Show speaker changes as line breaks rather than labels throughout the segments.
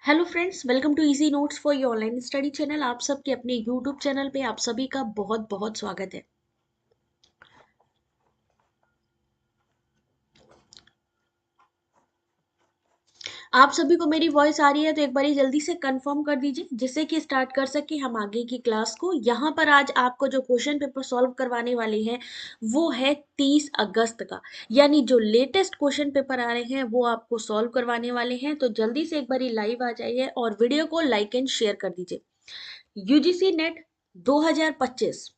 Hello friends, welcome to easy notes for your online study channel. आप सबके अपने YouTube channel पे आप सभी का बहुत बहुत स्वागत है। आप सभी को मेरी वॉइस आ रही है तो एक बारी जल्दी से कंफर्म कर दीजिए जिससे कि स्टार्ट कर सके हम आगे की क्लास को। यहाँ पर आज आपको जो क्वेश्चन पेपर सॉल्व करवाने वाले हैं वो है 30 अगस्त का, यानी जो लेटेस्ट क्वेश्चन पेपर आ रहे हैं वो आपको सॉल्व करवाने वाले हैं। तो जल्दी से एक बारी लाइव आ जाइए और वीडियो को लाइक एंड शेयर कर दीजिए। यूजीसी नेट 2025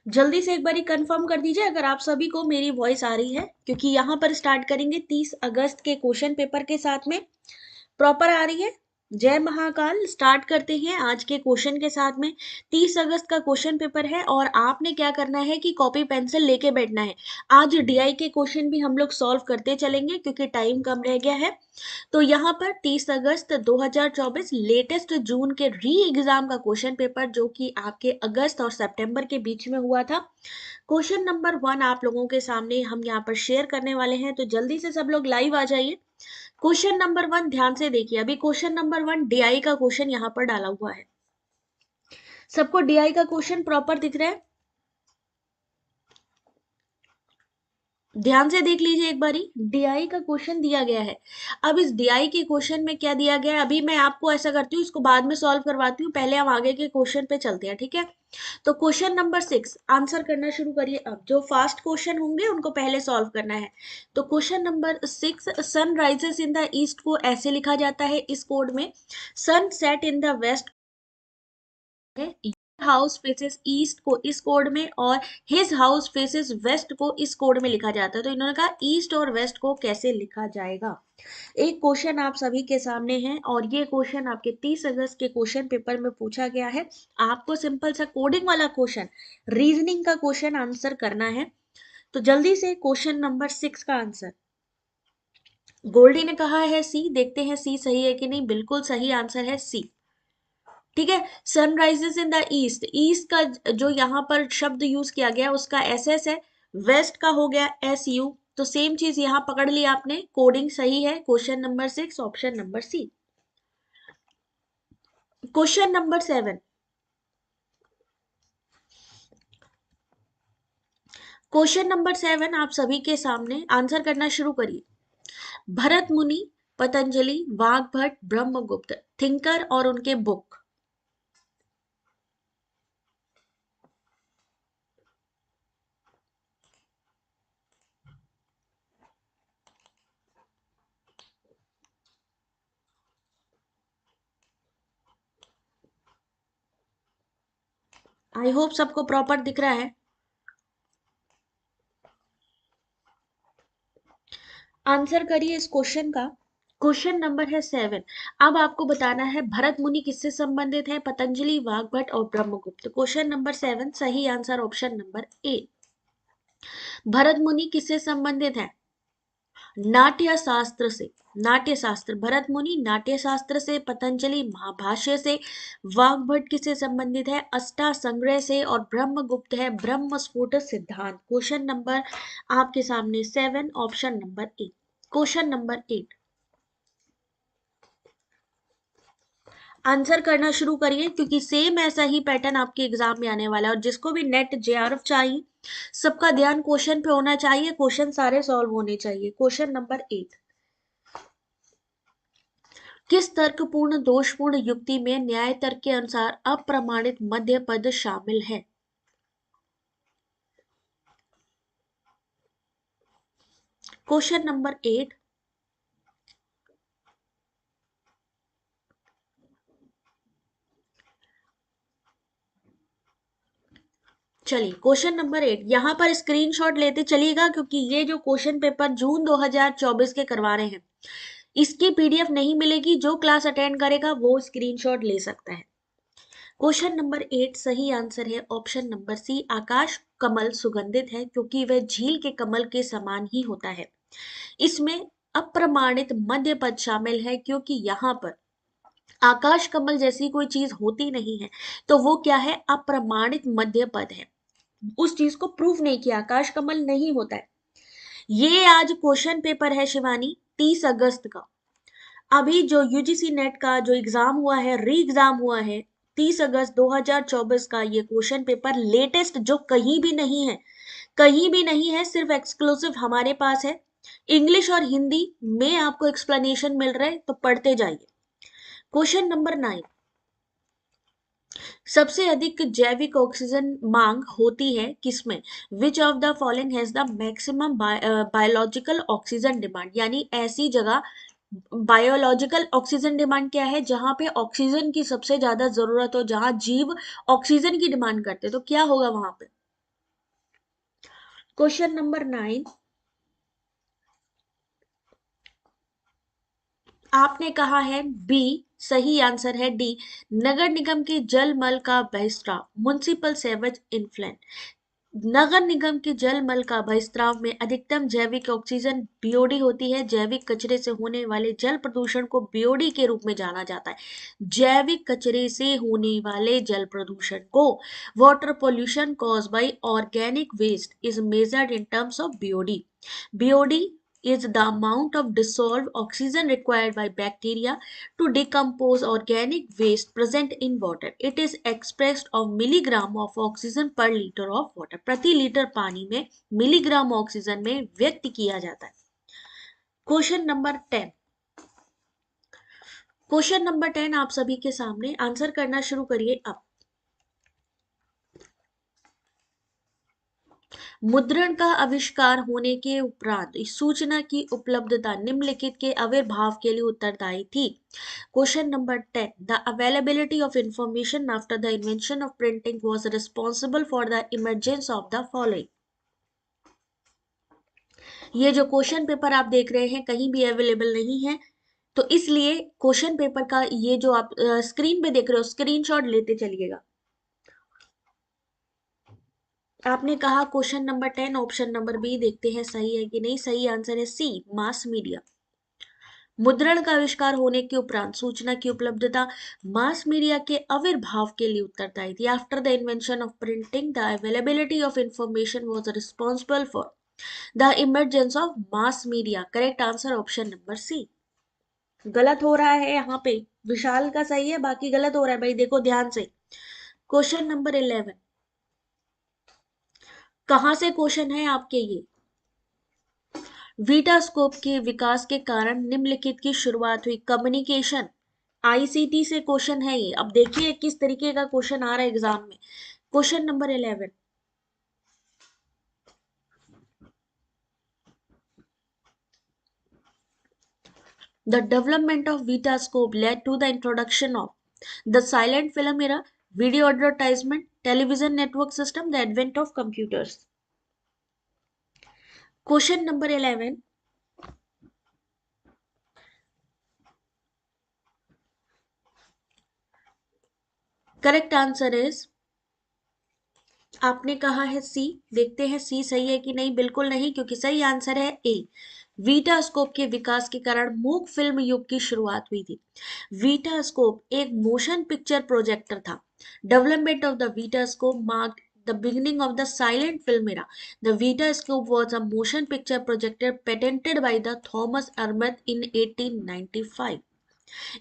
जल्दी से एक बारी कंफर्म कर दीजिए अगर आप सभी को मेरी वॉइस आ रही है, क्योंकि यहाँ पर स्टार्ट करेंगे 30 अगस्त के क्वेश्चन पेपर के साथ में। प्रॉपर आ रही है? जय महाकाल। स्टार्ट करते हैं आज के क्वेश्चन के साथ में। 30 अगस्त का क्वेश्चन पेपर है और आपने क्या करना है कि कॉपी पेंसिल लेके बैठना है। आज डीआई के क्वेश्चन भी हम लोग सॉल्व करते चलेंगे क्योंकि टाइम कम रह गया है। तो यहाँ पर 30 अगस्त 2024 लेटेस्ट जून के री एग्जाम का क्वेश्चन पेपर जो कि आपके अगस्त और सितंबर के बीच में हुआ था। क्वेश्चन नंबर 1 आप लोगों के सामने हम यहाँ पर शेयर करने वाले हैं, तो जल्दी से सब लोग लाइव आ जाइए। क्वेश्चन नंबर 1 ध्यान से देखिए। अभी क्वेश्चन नंबर 1 डीआई का क्वेश्चन यहाँ पर डाला हुआ है। सबको डीआई का क्वेश्चन प्रॉपर दिख रहा है? ध्यान से देख लीजिए एक बारी। डीआई का क्वेश्चन दिया गया है। अब इस डीआई के क्वेश्चन में क्या दिया गया है, अभी मैं आपको ऐसा करती हूँ, इसको बाद में सॉल्व करवाती हूँ, पहले हम आगे के क्वेश्चन पे चलते हैं, ठीक है। तो क्वेश्चन नंबर 6 आंसर करना शुरू करिए। अब जो फास्ट क्वेश्चन होंगे उनको पहले सॉल्व करना है। तो question number 6, sun rises in the east को ऐसे लिखा जाता है इस कोड में। Sun set in the west है, हाउस फेसेस ईस्ट को इस कोड में, और हिज हाउस फेसेस वेस्ट को इस कोड में लिखा जाता है। तो इन्होंने कहा ईस्ट और वेस्ट को कैसे लिखा जाएगा। एक क्वेश्चन आप सभी के सामने है और ये क्वेश्चन आपके 30 अगस्त के क्वेश्चन पेपर में पूछा गया है। आपको सिंपल सा कोडिंग वाला क्वेश्चन, रीजनिंग का क्वेश्चन आंसर करना है। तो जल्दी से क्वेश्चन नंबर 6 का आंसर। गोल्डी ने कहा है सी, देखते हैं सी सही है कि नहीं। बिल्कुल सही आंसर है सी, ठीक है। Sunrises in the east, east का जो यहाँ पर शब्द यूज किया गया उसका एस एस है, वेस्ट का हो गया एस यू। तो सेम चीज यहाँ पकड़ ली आपने, कोडिंग सही है। Question number 6 option number C. Question number 7, question number 7 आप सभी के सामने आंसर करना शुरू करिए। भरत मुनि, पतंजलि, वाग्भट, ब्रह्मगुप्त, थिंकर और उनके बुक। आई होप सबको प्रॉपर दिख रहा है। आंसर करिए इस क्वेश्चन का। क्वेश्चन नंबर है 7। अब आपको बताना है भरत मुनि किससे संबंधित है, पतंजलि, वाग्भट और ब्रह्मगुप्त। क्वेश्चन नंबर 7 सही answer option number A. Bharat मुनि किससे संबंधित है? नाट्य शास्त्र से। नाट्य शास्त्र, भरत मुनि नाट्य शास्त्र से, पतंजलि महाभाष्य से, वाग्भट किससे संबंधित है? अष्टा संग्रह से, और ब्रह्मगुप्त है ब्रह्म स्फुट सिद्धांत। क्वेश्चन नंबर आपके सामने 7 option number A. Question number 8 answer करना शुरू करिए क्योंकि सेम ऐसा ही पैटर्न आपके एग्जाम में आने वाला है। और जिसको भी नेट जेआरएफ चाहिए सबका ध्यान क्वेश्चन पे होना चाहिए, क्वेश्चन सारे सॉल्व होने चाहिए। क्वेश्चन नंबर 8, किस तर्कपूर्ण दोषपूर्ण युक्ति में न्याय तर्क के अनुसार अप्रमाणित मध्य पद शामिल है? क्वेश्चन नंबर 8, चलिए क्वेश्चन नंबर 8 यहाँ पर स्क्रीनशॉट लेते चलिएगा क्योंकि ये जो क्वेश्चन पेपर जून 2024 के करवा रहे हैं इसकी पीडीएफ नहीं मिलेगी। जो क्लास अटेंड करेगा वो स्क्रीनशॉट ले सकता है। क्वेश्चन नंबर 8 सही आंसर है ऑप्शन नंबर सी। आकाश कमल सुगंधित है क्योंकि वह झील के कमल के समान ही होता है। इसमें अप्रमाणित मध्य पद शामिल है क्योंकि यहाँ पर आकाश कमल जैसी कोई चीज होती नहीं है, तो वो क्या है, अप्रमाणित मध्य पद है, उस चीज को प्रूव नहीं किया, आकाश कमल नहीं होता है। ये आज क्वेश्चन पेपर है शिवानी, 30 अगस्त का। अभी जो यूजीसी नेट का जो एग्जाम हुआ है, री एग्जाम हुआ है, 30 अगस्त 2024 का ये क्वेश्चन पेपर लेटेस्ट, जो कहीं भी नहीं है, कहीं भी नहीं है, सिर्फ एक्सक्लूसिव हमारे पास है। इंग्लिश और हिंदी में आपको एक्सप्लेनेशन मिल रहा है, तो पढ़ते जाइए। क्वेश्चन नंबर 9, सबसे अधिक जैविक ऑक्सीजन मांग होती है किसमें? विच of the following has the maximum biological oxygen demand, यानी ऐसी जगह बायोलॉजिकल ऑक्सीजन डिमांड क्या है, जहां पे ऑक्सीजन की सबसे ज्यादा जरूरत हो, जहां जीव ऑक्सीजन की डिमांड करते, तो क्या होगा वहां पे? क्वेश्चन नंबर 9, आपने कहा है बी, सही आंसर है डी, नगर निगम के जल मल का बहिष्कार, म्युनिसिपल सेवेज इन्फ्लुएंट। नगर निगम के जल मल का बहिस्त्राव में अधिकतम जैविक ऑक्सीजन बीओडी होती है। जैविक कचरे से होने वाले जल प्रदूषण को बीओडी के रूप में जाना जाता है। जैविक कचरे से होने वाले जल प्रदूषण को water pollution cause by organic waste is measured in terms of BOD. BOD is the amount of dissolved oxygen required by bacteria to decompose organic waste present in water. It is expressed of milligram of oxygen per liter of water. प्रति litre पानी में milligram oxygen में व्यक्त किया जाता है। Question number 10, question number 10 आप सभी के सामने, आंसर करना शुरू करिए अब। मुद्रण का आविष्कार होने के उपरांत इस सूचना की उपलब्धता निम्नलिखित के आविर्भाव के लिए उत्तरदायी थी। Question number 10, the availability of information after the invention of printing was responsible for the emergence of the following. ये जो क्वेश्चन पेपर आप देख रहे हैं कहीं भी अवेलेबल नहीं है, तो इसलिए क्वेश्चन पेपर का ये जो आप स्क्रीन पे देख रहे हो, स्क्रीनशॉट लेते चलिएगा। आपने कहा question number 10 option number B, देखते हैं सही है कि नहीं। सही आंसर है सी, मास मीडिया। मुद्रण का आविष्कार होने के उपरांत सूचना की उपलब्धता मास मीडिया के आविर्भाव के लिए उत्तरदायी थी। After the invention of printing the availability of information was responsible for the emergence of mass media. Correct answer option number C. गलत हो रहा है यहाँ पे, विशाल का सही है, बाकी गलत हो रहा है भाई, देखो ध्यान से। क्वेश्चन नंबर 11, कहां से क्वेश्चन है आपके ये? वीटास्कोप के विकास के कारण निम्नलिखित की शुरुआत हुई। कम्युनिकेशन, आईसीटी से क्वेश्चन है ये। अब देखिए किस तरीके का क्वेश्चन आ रहा है एग्जाम में। Question number 11, the development of Vitascope led to the introduction of the silent film era, video advertisement, television network system, the advent of computers. Question number 11, correct answer is, आपने कहा है सी। देखते हैं सी सही है कि नहीं। बिल्कुल नहीं, क्योंकि सही आंसर है ए। वीटास्कोप के विकास के कारण मूक फिल्म युग की शुरुआत हुई थी। वीटास्कोप एक मोशन पिक्चर प्रोजेक्टर था। Development of the vitascope marked the beginning of the silent film era. The Vitascope was a motion picture projector patented by the Thomas Ermeth in 1895.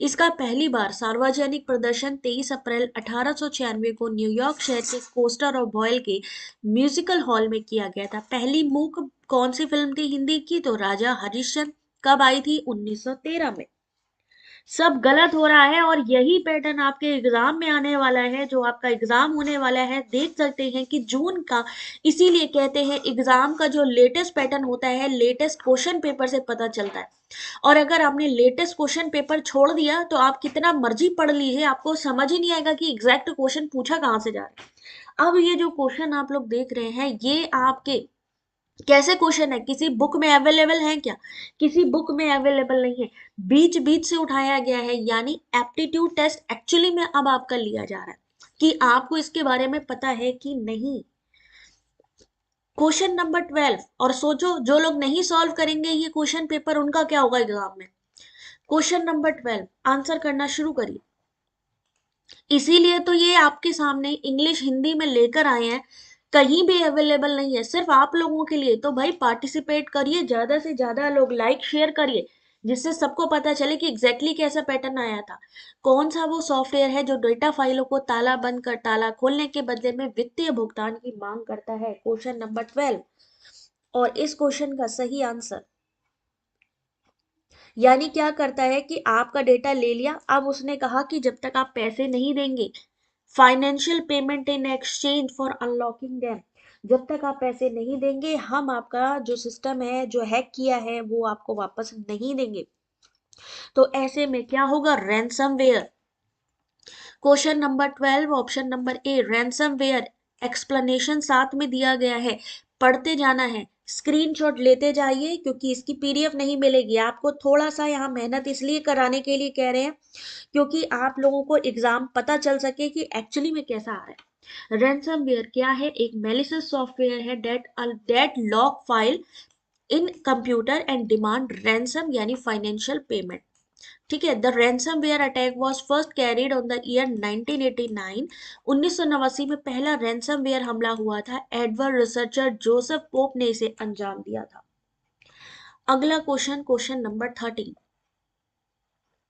इसका पहली बार सार्वजनिक प्रदर्शन 23 अप्रैल 1896 को न्यूयॉर्क शहर के कोस्टर और बॉयल के म्यूजिकल हॉल में किया गया था। पहली मूक कौन सी फिल्म थी हिंदी की? तो राजा हरिश्चंद्र। कब आई थी? 1913 में। सब गलत हो रहा है, और यही पैटर्न आपके एग्जाम में आने वाला है, जो आपका एग्जाम होने वाला है। देख सकते हैं कि जून का, इसीलिए कहते हैं एग्जाम का जो लेटेस्ट पैटर्न होता है, लेटेस्ट क्वेश्चन पेपर से पता चलता है। और अगर आपने लेटेस्ट क्वेश्चन पेपर छोड़ दिया तो आप कितना मर्जी पढ़ लीजिए, आपको समझ ही नहीं आएगा कि एग्जैक्ट क्वेश्चन पूछा कहाँ से जा रहा है। अब ये जो क्वेश्चन आप लोग देख रहे हैं, ये आपके कैसे क्वेश्चन है, किसी बुक में अवेलेबल है क्या? किसी बुक में अवेलेबल नहीं है, बीच बीच से उठाया गया है। यानी एप्टीट्यूड टेस्ट एक्चुअली में अब आपका लिया जा रहा है कि आपको इसके बारे में पता है कि नहीं। क्वेश्चन नंबर 12, और सोचो जो लोग नहीं सॉल्व करेंगे ये क्वेश्चन पेपर, उनका क्या होगा एग्जाम में। क्वेश्चन नंबर 12, आंसर करना शुरू करिए। इसीलिए तो ये आपके सामने इंग्लिश हिंदी में लेकर आए हैं, कहीं भी अवेलेबल नहीं है, सिर्फ आप लोगों के लिए। तो भाई पार्टिसिपेट करिए, ज्यादा से ज्यादा लोग लाइक शेयर करिए, जिससे सबको पता चले कि एग्जैक्टली कैसा पैटर्न आया था, कौन सा वो सॉफ्टवेयर है जो डेटा फाइलों को ताला बंद कर ताला खोलने के बदले में वित्तीय भुगतान की मांग करता है। Question number 12। और इस क्वेश्चन का सही आंसर, यानी क्या करता है कि आपका डेटा ले लिया, अब उसने कहा कि जब तक आप पैसे नहीं देंगे, financial payment in exchange for unlocking them, जब तक आप पैसे नहीं देंगे हम आपका जो सिस्टम है जो हैक किया है वो आपको वापस नहीं देंगे। तो ऐसे में क्या होगा, ransomware. Question number 12 option number A ransomware. Explanation साथ में दिया गया है, पढ़ते जाना है, स्क्रीनशॉट लेते जाइए, क्योंकि इसकी पीडीएफ नहीं मिलेगी आपको। थोड़ा सा यहाँ मेहनत इसलिए कराने के लिए कह रहे हैं क्योंकि आप लोगों को एग्जाम पता चल सके कि एक्चुअली में कैसा आ रहा है। रैंसमवेयर क्या है, एक मेलिशियस सॉफ्टवेयर है that lock file in computer and demand ransom यानी फाइनेंशियल पेमेंट। ठीक है, the ransomware attack was first carried on the year 1989। 1989 में पहला रैंसमवेयर हमला हुआ था, एडवर्ड रिसर्चर जोसेफ पोप ने इसे अंजाम दिया था। अगला क्वेश्चन, क्वेश्चन नंबर 13।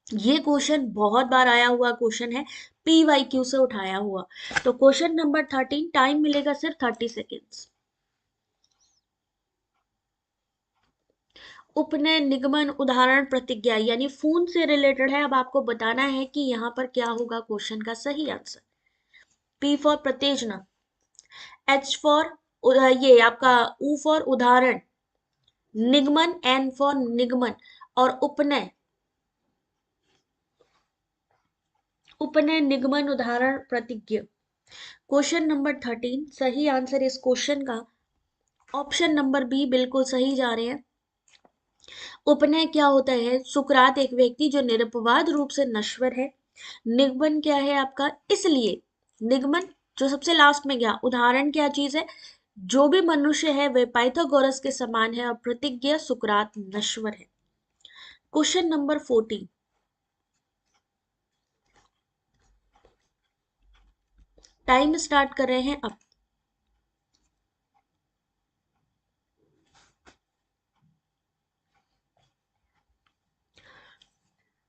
ये क्वेश्चन बहुत बार आया हुआ क्वेश्चन है, PYQ से उठाया हुआ। तो क्वेश्चन नंबर 13, टाइम मिलेगा सिर्फ 30 सेकेंड्स। उपनय निगमन उदाहरण प्रतिज्ञा यानी फोन से रिलेटेड है। अब आपको बताना है कि यहाँ पर क्या होगा क्वेश्चन का सही आंसर। P फॉर प्रतेजना, H फॉर ये आपका U फॉर उदाहरण, निगमन N फॉर निगमन, और उपनय, उपनय निगमन उदाहरण प्रतिज्ञा। क्वेश्चन नंबर 13, सही आंसर इस क्वेश्चन का ऑप्शन नंबर बी बिल्कुल सही जा रहे हैं। उपनय क्या होता है, सुकरात एक व्यक्ति जो निरपवाद रूप से नश्वर है। निगमन क्या है आपका, इसलिए निगमन जो सबसे लास्ट में गया, उदाहरण क्या चीज है, जो भी मनुष्य है वह पाइथागोरस के समान है, और प्रतिज्ञा सुकरात नश्वर है। क्वेश्चन नंबर 14, टाइम स्टार्ट कर रहे हैं अब।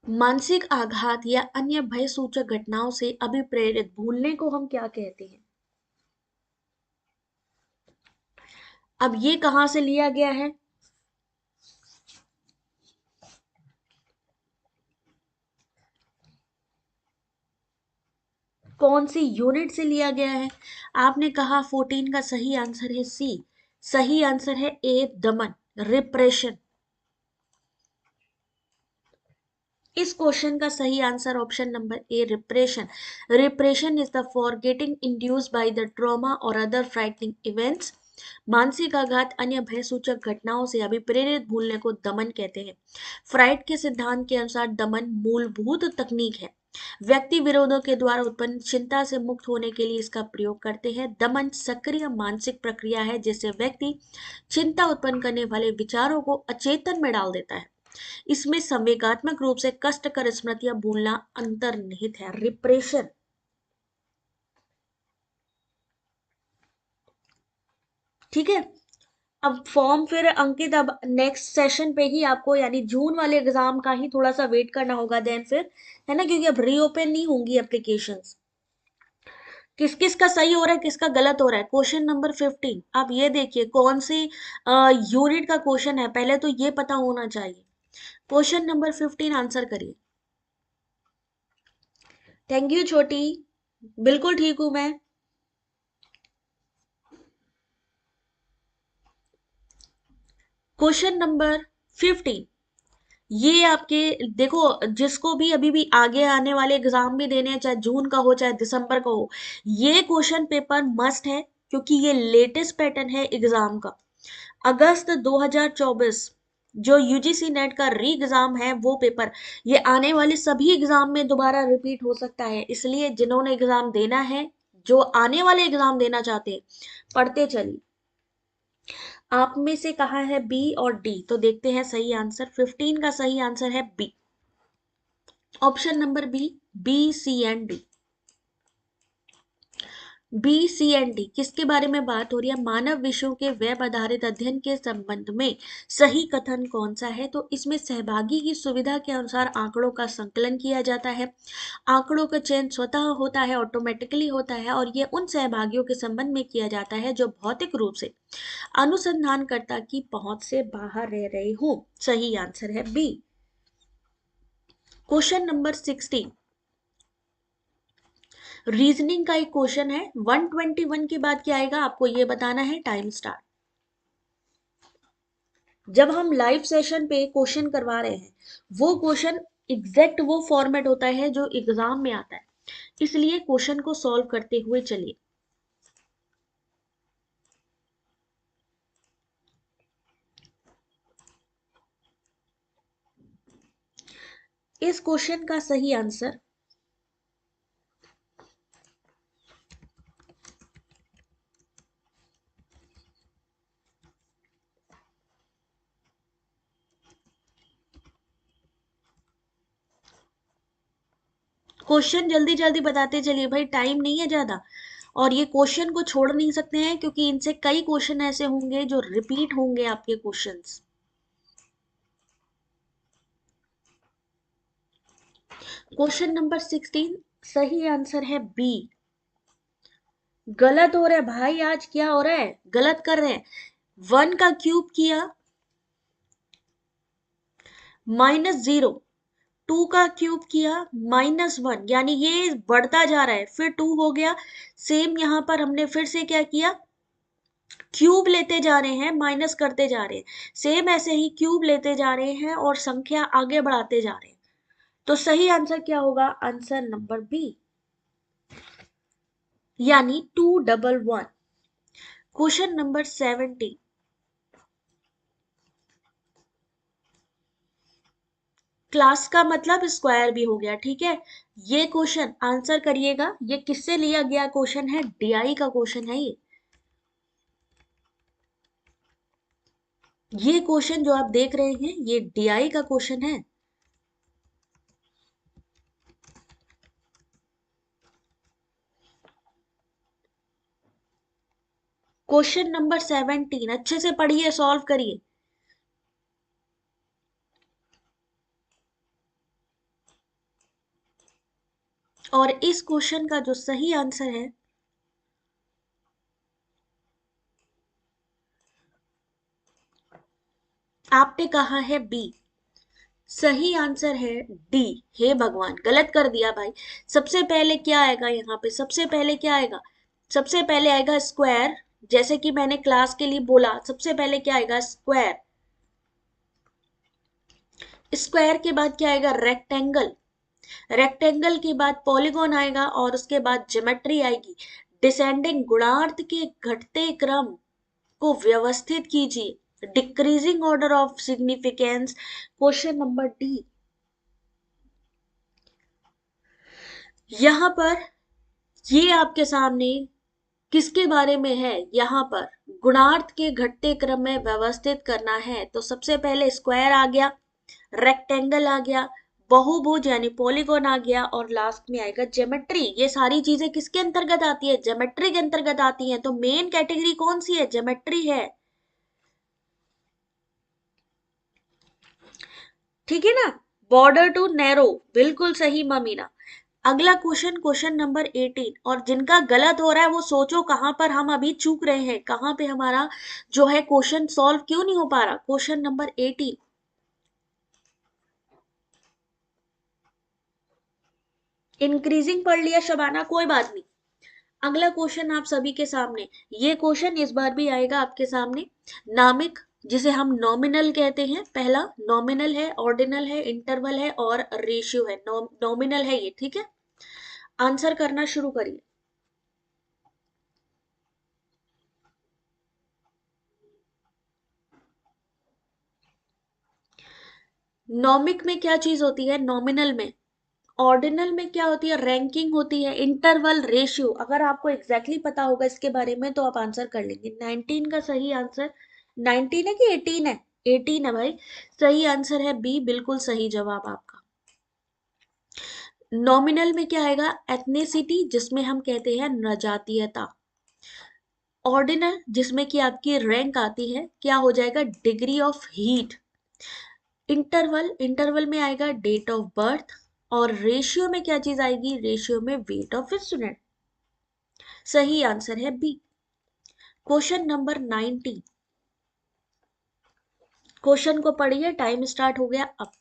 मानसिक आघात या अन्य भय सूचक घटनाओं से अभिप्रेरित भूलने को हम क्या कहते हैं। अब ये कहां से लिया गया है, कौन सी यूनिट से लिया गया है। आपने कहा 14 का सही आंसर है सी, सही आंसर है ए दमन, रिप्रेशन। इस क्वेश्चन का सही answer option number A repression. Repression is the forgetting induced by the trauma और अदर फ्राइटनिंग इवेंट्स। मानसिक आघात अन्य भय सूचक घटनाओं से अभिप्रेरित भूलने को दमन कहते हैं। फ्राइड के सिद्धांत के अनुसार दमन मूलभूत तकनीक है, व्यक्ति विरोधों के द्वारा उत्पन्न चिंता से मुक्त होने के लिए इसका प्रयोग करते हैं। दमन सक्रिय मानसिक प्रक्रिया है जिससे व्यक्ति चिंता उत्पन्न करने वाले विचारों को अचेतन में डाल देता है। इसमें संवेगात्मक रूप से कष्टकर स्मृतियां भूलना अंतर्निहित है। रिप्रेशन। ठीक है, अब फॉर्म फिर अंकित अब नेक्स्ट सेशन पे ही आपको, यानी जून वाले एग्जाम का ही थोड़ा सा वेट करना होगा देन फिर, है ना, क्योंकि अब रीओपन नहीं होंगी एप्लीकेशंस। किस किस का सही हो रहा है किसका गलत हो रहा है। क्वेश्चन नंबर 15, आप ये देखिए कौन सी यूनिट का क्वेश्चन है, पहले तो ये पता होना चाहिए। क्वेश्चन नंबर 15 आंसर करिए। थैंक यू छोटी, बिल्कुल ठीक हूं मैं। क्वेश्चन नंबर 15, ये आपके देखो, जिसको भी अभी भी आगे आने वाले एग्जाम भी देने हैं, चाहे जून का हो चाहे दिसंबर का हो, ये क्वेश्चन पेपर मस्ट है, क्योंकि ये लेटेस्ट पैटर्न है एग्जाम का। अगस्त 2024 जो यूजीसी नेट का री एग्जाम है वो पेपर, ये आने वाले सभी एग्जाम में दोबारा रिपीट हो सकता है। इसलिए जिन्होंने एग्जाम देना है, जो आने वाले एग्जाम देना चाहते हैं, पढ़ते चलिए। आप में से कहा है बी और डी, तो देखते हैं सही आंसर। 15 का सही आंसर है B, option number B, B C and D. B, C and D किसके बारे में बात हो रही है? मानव विषयों के वेब आधारित अध्ययन के संबंध में सही कथन कौन सा है? तो इसमें सहभागी की सुविधा के अनुसार आंकड़ों का संकलन किया जाता है। आंकड़ों का चयन स्वतः होता है, ऑटोमेटिकली होता है, और ये उन सहभागियों के संबंध में किया जाता है जो भौतिक रूप से अनुसंधानकर्ता की पहुंच से बाहर रह रहे हो। सही आंसर है बी। क्वेश्चन नंबर 16, रीजनिंग का एक क्वेश्चन है। 121 के बाद क्या आएगा आपको ये बताना है। Time start. जब हम लाइव सेशन पे क्वेश्चन करवा रहे हैं, वो क्वेश्चन एग्जैक्ट वो फॉर्मेट होता है जो एग्जाम में आता है, इसलिए क्वेश्चन को सॉल्व करते हुए चलिए। इस क्वेश्चन का सही आंसर क्वेश्चन जल्दी जल्दी बताते चलिए भाई, टाइम नहीं है ज्यादा। और ये क्वेश्चन को छोड़ नहीं सकते हैं क्योंकि इनसे कई क्वेश्चन ऐसे होंगे जो रिपीट होंगे आपके क्वेश्चंस। क्वेश्चन नंबर 16 सही आंसर है बी। गलत हो रहा है भाई, आज क्या हो रहा है, गलत कर रहे हैं। 1 का क्यूब किया -0, 2 का क्यूब किया -1, यानी ये बढ़ता जा रहा है, फिर 2 हो गया। सेम यहां पर हमने फिर से क्या किया, क्यूब लेते जा रहे हैं, माइनस करते जा रहे हैं। सेम ऐसे ही क्यूब लेते जा रहे हैं और संख्या आगे बढ़ाते जा रहे हैं। तो सही आंसर क्या होगा? आंसर नंबर बी, यानी 211। क्वेश्चन नंबर 17, क्लास का मतलब स्क्वायर भी हो गया, ठीक है। ये क्वेश्चन आंसर करिएगा, ये किससे लिया गया क्वेश्चन है? डीआई का क्वेश्चन है ये क्वेश्चन जो आप देख रहे हैं ये डीआई का क्वेश्चन है। क्वेश्चन नंबर 17 अच्छे से पढ़िए, सॉल्व करिए। और इस क्वेश्चन का जो सही आंसर है, आपने कहा है बी। सही आंसर है डी। हे भगवान, गलत कर दिया भाई। सबसे पहले क्या आएगा यहाँ पे? सबसे पहले क्या आएगा? सबसे पहले आएगा स्क्वायर। जैसे कि मैंने क्लास के लिए बोला, सबसे पहले क्या आएगा? स्क्वायर। स्क्वायर के बाद क्या आएगा? रेक्टेंगल। रेक्टेंगल के बाद पॉलीगॉन आएगा और उसके बाद ज्योमेट्री आएगी। डिसेंडिंग गुणार्थ के घटते क्रम को व्यवस्थित कीजिए। Decreasing order of significance. Question number D. यहां पर ये आपके सामने किसके बारे में है? यहाँ पर गुणार्थ के घटते क्रम में व्यवस्थित करना है, तो सबसे पहले स्क्वायर आ गया, रेक्टेंगल आ गया, बहुभुज यानी पॉलीगॉन आ गया, और लास्ट में आएगा ज्योमेट्री। ये सारी चीजें किसके अंतर्गत आती है? ज्योमेट्री के अंतर्गत आती हैं। तो मेन कैटेगरी कौन सी है? ज्योमेट्री है, ठीक है ना। बॉर्डर टू नैरो, बिल्कुल सही ममीना। अगला क्वेश्चन, क्वेश्चन नंबर 18। और जिनका गलत हो रहा है वो सोचो कहां पर हम अभी चूक रहे हैं, कहां पे हमारा जो है क्वेश्चन सॉल्व क्यों नहीं हो पा रहा। क्वेश्चन नंबर 18, इंक्रीजिंग पढ़ लिया शबाना, कोई बात नहीं। अगला क्वेश्चन आप सभी के सामने, ये क्वेश्चन इस बार भी आएगा आपके सामने। नामिक, जिसे हम नॉमिनल कहते हैं, पहला नॉमिनल है, ऑर्डिनल है, इंटरवल है और रेशियो है। नॉमिनल है ये, ठीक है। आंसर करना शुरू करिए। नॉमिक में क्या चीज होती है? नॉमिनल में। ऑर्डिनल में क्या होती है? रैंकिंग होती है। Interval, ratio. अगर आपको एग्जैक्टली exactly पता होगा इसके बारे में तो आप आंसर कर लेंगे। 19 का सही आंसर 19 है कि 18 है? 18 है भाई। सही आंसर है बी, बिल्कुल सही जवाब आपका। नॉमिनल में क्या आएगा? एथनिसिटी, जिसमें हम कहते हैं नजातीयता। ऑर्डिनल, जिसमें कि आपकी रैंक आती है, क्या हो जाएगा? Degree of heat. Interval, interval में आएगा डेट ऑफ बर्थ। और रेशियो में क्या चीज आएगी? रेशियो में वेट ऑफ स्टूडेंट। सही आंसर है बी। Question number 90। क्वेश्चन को पढ़िए, टाइम स्टार्ट हो गया अब।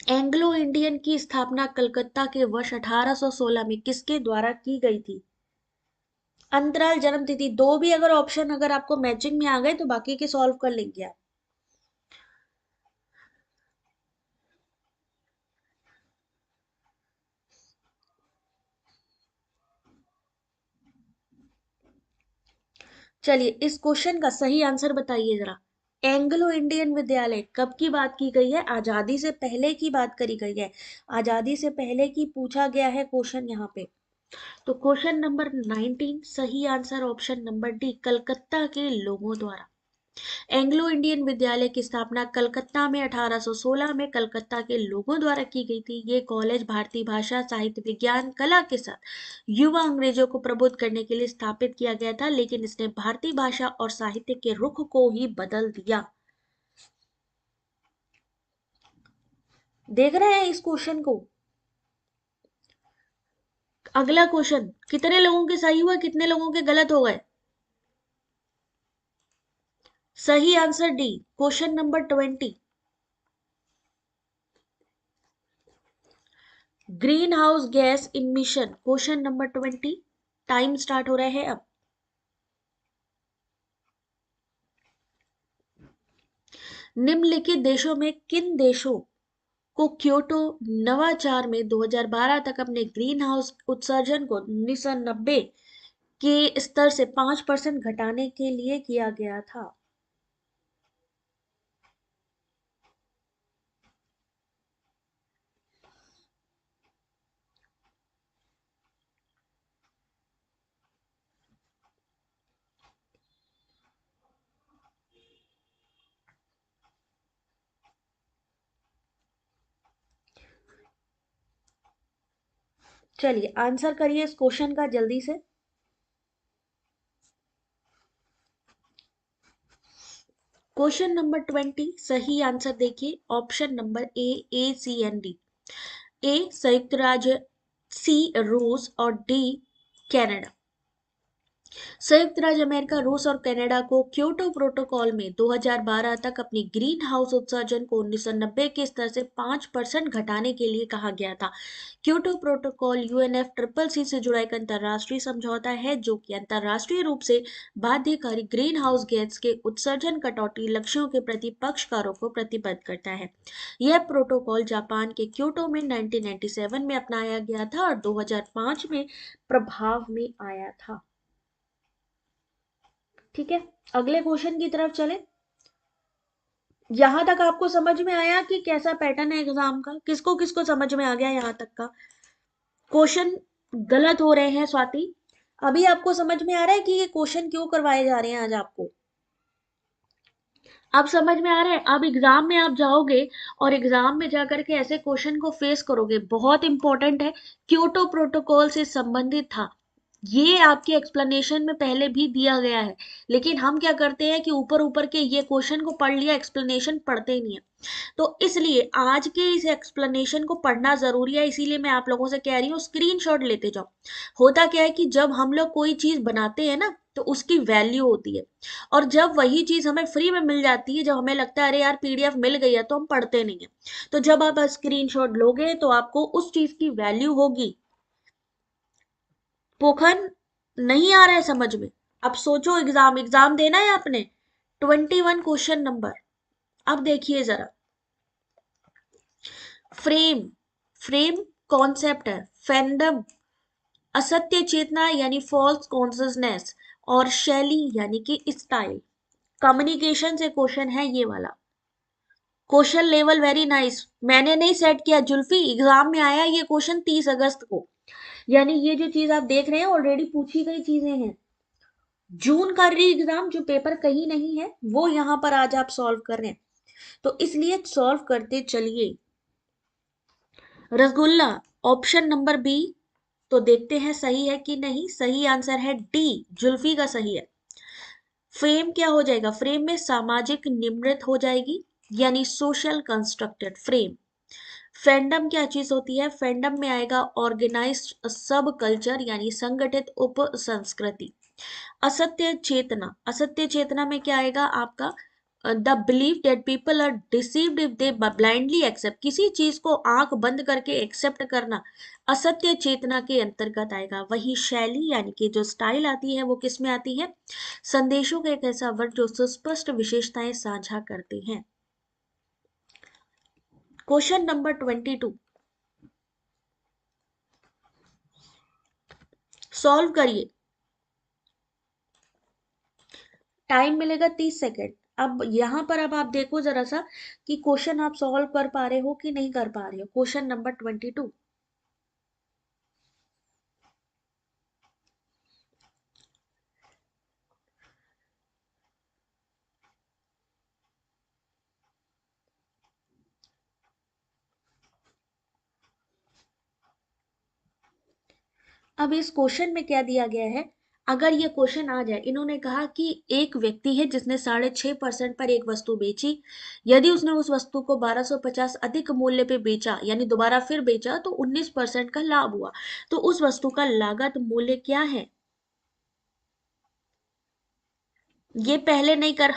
एंग्लो इंडियन की स्थापना कलकत्ता के वर्ष 1816 में किसके द्वारा की गई थी? अंतराल, जन्म तिथि, दो भी अगर ऑप्शन अगर आपको मैचिंग में आ गए तो बाकी के सॉल्व कर लेंगे आप। चलिए इस क्वेश्चन का सही आंसर बताइए जरा। एंग्लो इंडियन विद्यालय कब की बात की गई है? आजादी से पहले की बात करी गई है। आजादी से पहले की पूछा गया है क्वेश्चन यहाँ पे। तो क्वेश्चन नंबर 19, सही answer option number D, Calcutta के लोगों द्वारा। एंग्लो इंडियन विद्यालय की स्थापना कलकत्ता में 1816 में कलकत्ता के लोगों द्वारा की गई थी। ये कॉलेज भारतीय भाषा, साहित्य, विज्ञान, कला के साथ युवा अंग्रेजों को प्रबुद्ध करने के लिए स्थापित किया गया था, लेकिन इसने भारतीय भाषा और साहित्य के रुख को ही बदल दिया। देख रहे हैं इस क्वेश्चन को? अगला क्वेश्चन, कितने लोगों के सही हुए, कितने लोगों के गलत हो गए? सही answer D, question number 20। Green house gas emission, question number 20। Time start हो रहा है अब। निम्नलिखित देशों में किन देशों को क्योटो नवाचार में 2012 तक अपने ग्रीन हाउस उत्सर्जन को 1990 के स्तर से 5% घटाने के लिए किया गया था? चलिए आंसर करिए इस क्वेश्चन का जल्दी से। क्वेश्चन नंबर 20, सही आंसर देखिए option number A, C and D। ए संयुक्त राज्य, सी रूस और डी कनाडा। संयुक्त राज्य अमेरिका, रूस और कनाडा को क्योटो प्रोटोकॉल में 2012 तक अपनी ग्रीन हाउस उत्सर्जन को 1990 के स्तर से 5% घटाने के लिए कहा गया था। क्योटो प्रोटोकॉल UNFCCC से जुड़ा एक अंतर्राष्ट्रीय समझौता है जो कि अंतर्राष्ट्रीय रूप से बाध्यकारी ग्रीन हाउस गैस के उत्सर्जन कटौती लक्ष्यों के प्रति पक्षकारों को प्रतिबद्ध करता है। यह प्रोटोकॉल जापान के क्योटो में 1997 में अपनाया गया था और 2005 में प्रभाव में आया था। ठीक है, अगले क्वेश्चन की तरफ चले। यहां तक आपको समझ में आया कि कैसा पैटर्न है एग्जाम का? किसको किसको समझ में आ गया यहां तक का? क्वेश्चन गलत हो रहे हैं स्वाति? अभी आपको समझ में आ रहा है कि ये क्वेश्चन क्यों करवाए जा रहे हैं आज आपको? अब समझ में आ रहा है? अब एग्जाम में आप जाओगे और एग्जाम में जाकर के ऐसे क्वेश्चन को फेस करोगे, बहुत इंपॉर्टेंट है। क्योटो प्रोटोकॉल से संबंधित था, ये आपके एक्सप्लेनेशन में पहले भी दिया गया है, लेकिन हम क्या करते हैं कि ऊपर ऊपर के ये क्वेश्चन को पढ़ लिया, एक्सप्लेनेशन पढ़ते ही नहीं है। तो इसलिए आज के इस एक्सप्लेनेशन को पढ़ना जरूरी है, इसीलिए मैं आप लोगों से कह रही हूँ स्क्रीनशॉट लेते जाओ। होता क्या है कि जब हम लोग कोई चीज बनाते हैं ना तो उसकी वैल्यू होती है, और जब वही चीज हमें फ्री में मिल जाती है, जब हमें लगता है अरे यार PDF मिल गई है, तो हम पढ़ते नहीं है। तो जब आप स्क्रीनशॉट लोगे तो आपको उस चीज की वैल्यू होगी। पोखन नहीं आ रहा है समझ में? अब सोचो, एग्जाम एग्जाम देना है आपने। 21 क्वेश्चन नंबर। अब देखिए जरा, फ्रेम, फ्रेम कॉन्सेप्ट है। फैंडम, असत्य चेतना यानी फॉल्स कॉन्शियसनेस, और शैली यानी कि स्टाइल। कम्युनिकेशन से क्वेश्चन है ये वाला। क्वेश्चन लेवल वेरी नाइस, मैंने नहीं सेट किया जुल्फी, एग्जाम में आया ये क्वेश्चन 30 अगस्त को। यानी ये जो चीज आप देख रहे हैं ऑलरेडी पूछी गई चीजें हैं। जून का री एग्जाम जो पेपर कहीं नहीं है वो यहाँ पर आज आप सॉल्व कर रहे हैं, तो इसलिए सॉल्व करते चलिए। रसगुल्ला ऑप्शन नंबर बी, तो देखते हैं सही है कि नहीं। सही आंसर है डी, जुल्फी का सही है। फ्रेम क्या हो जाएगा, फ्रेम में सामाजिक निम्रत हो जाएगी, यानी सोशल कंस्ट्रक्टेड फ्रेम। फैंडम क्या चीज होती है, फैंडम में आएगा ऑर्गेनाइज्ड सब कल्चर, यानी संगठित उप संस्कृति। असत्य चेतना, असत्य चेतना में क्या आएगा आपका, the believe that people are deceived if they blindly accept, किसी चीज को आंख बंद करके एक्सेप्ट करना असत्य चेतना के अंतर्गत आएगा। वही शैली यानी कि जो स्टाइल आती है वो किस में आती है, संदेशों का एक ऐसा वर्ड जो सुस्पष्ट विशेषताएं साझा करते हैं। क्वेश्चन नंबर 22 सॉल्व करिए, टाइम मिलेगा 30 सेकेंड। अब यहाँ पर अब आप देखो जरा सा कि क्वेश्चन आप सॉल्व कर पा रहे हो कि नहीं कर पा रहे हो। क्वेश्चन नंबर 22, अब इस क्वेश्चन में क्या दिया गया है, अगर ये क्वेश्चन आ जाए, इन्होंने कहा कि एक व्यक्ति है जिसने 6.5% पर एक वस्तु बेची, यदि उसने उस वस्तु को 1250 अधिक मूल्य पे बेचा, यानी दोबारा फिर बेचा, तो 19% का लाभ हुआ। तो उस वस्तु का लागत मूल्य क्या है, ये पहले नहीं कर।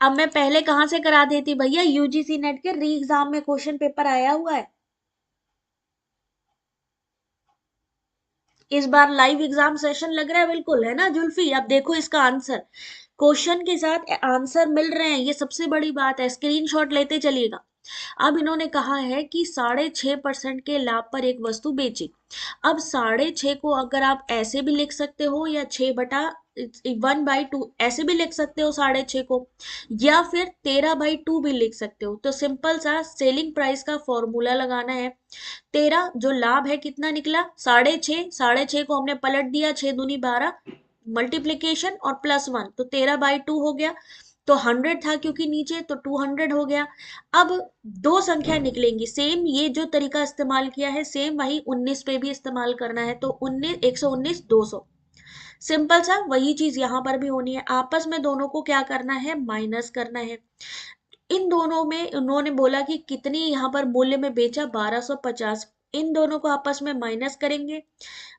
अब मैं पहले कहाँ से करा देती भैया, यूजीसी नेट के री एग्जाम में क्वेश्चन पेपर आया हुआ है। इस बार लाइव एग्जाम सेशन लग रहा है, बिल्कुल है ना जुल्फी। अब देखो इसका आंसर, क्वेश्चन के साथ आंसर मिल रहे हैं, ये सबसे बड़ी बात है, स्क्रीनशॉट लेते चलिएगा। अब इन्होंने कहा है कि 6.5% के लाभ पर एक वस्तु बेची। अब 6.5 को अगर आप ऐसे भी लिख सकते हो, या 6/1/2 ऐसे भी लिख सकते हो 6.5 को, या फिर 13/2 भी लिख सकते हो। तो सिंपल सा सेलिंग प्राइस का फॉर्मूला लगाना है। 13 जो लाभ है कितना निकला, 6.5, 6.5 को हमने पलट दिया, 6 दूनी 12, मल्टीप्लीकेशन और +1, तो 13/2 हो गया। तो 100 था क्योंकि नीचे, तो 200 हो गया। अब दो संख्या निकलेंगी सेम, ये जो तरीका इस्तेमाल किया है सेम वही 19 पे भी इस्तेमाल करना है, तो 19 119 200, सिंपल सा वही चीज यहाँ पर भी होनी है। आपस में दोनों को क्या करना है, माइनस करना है। इन दोनों में उन्होंने बोला कि कितनी यहाँ पर मूल्य में बेचा, 1250, इन दोनों को आपस में माइनस करेंगे,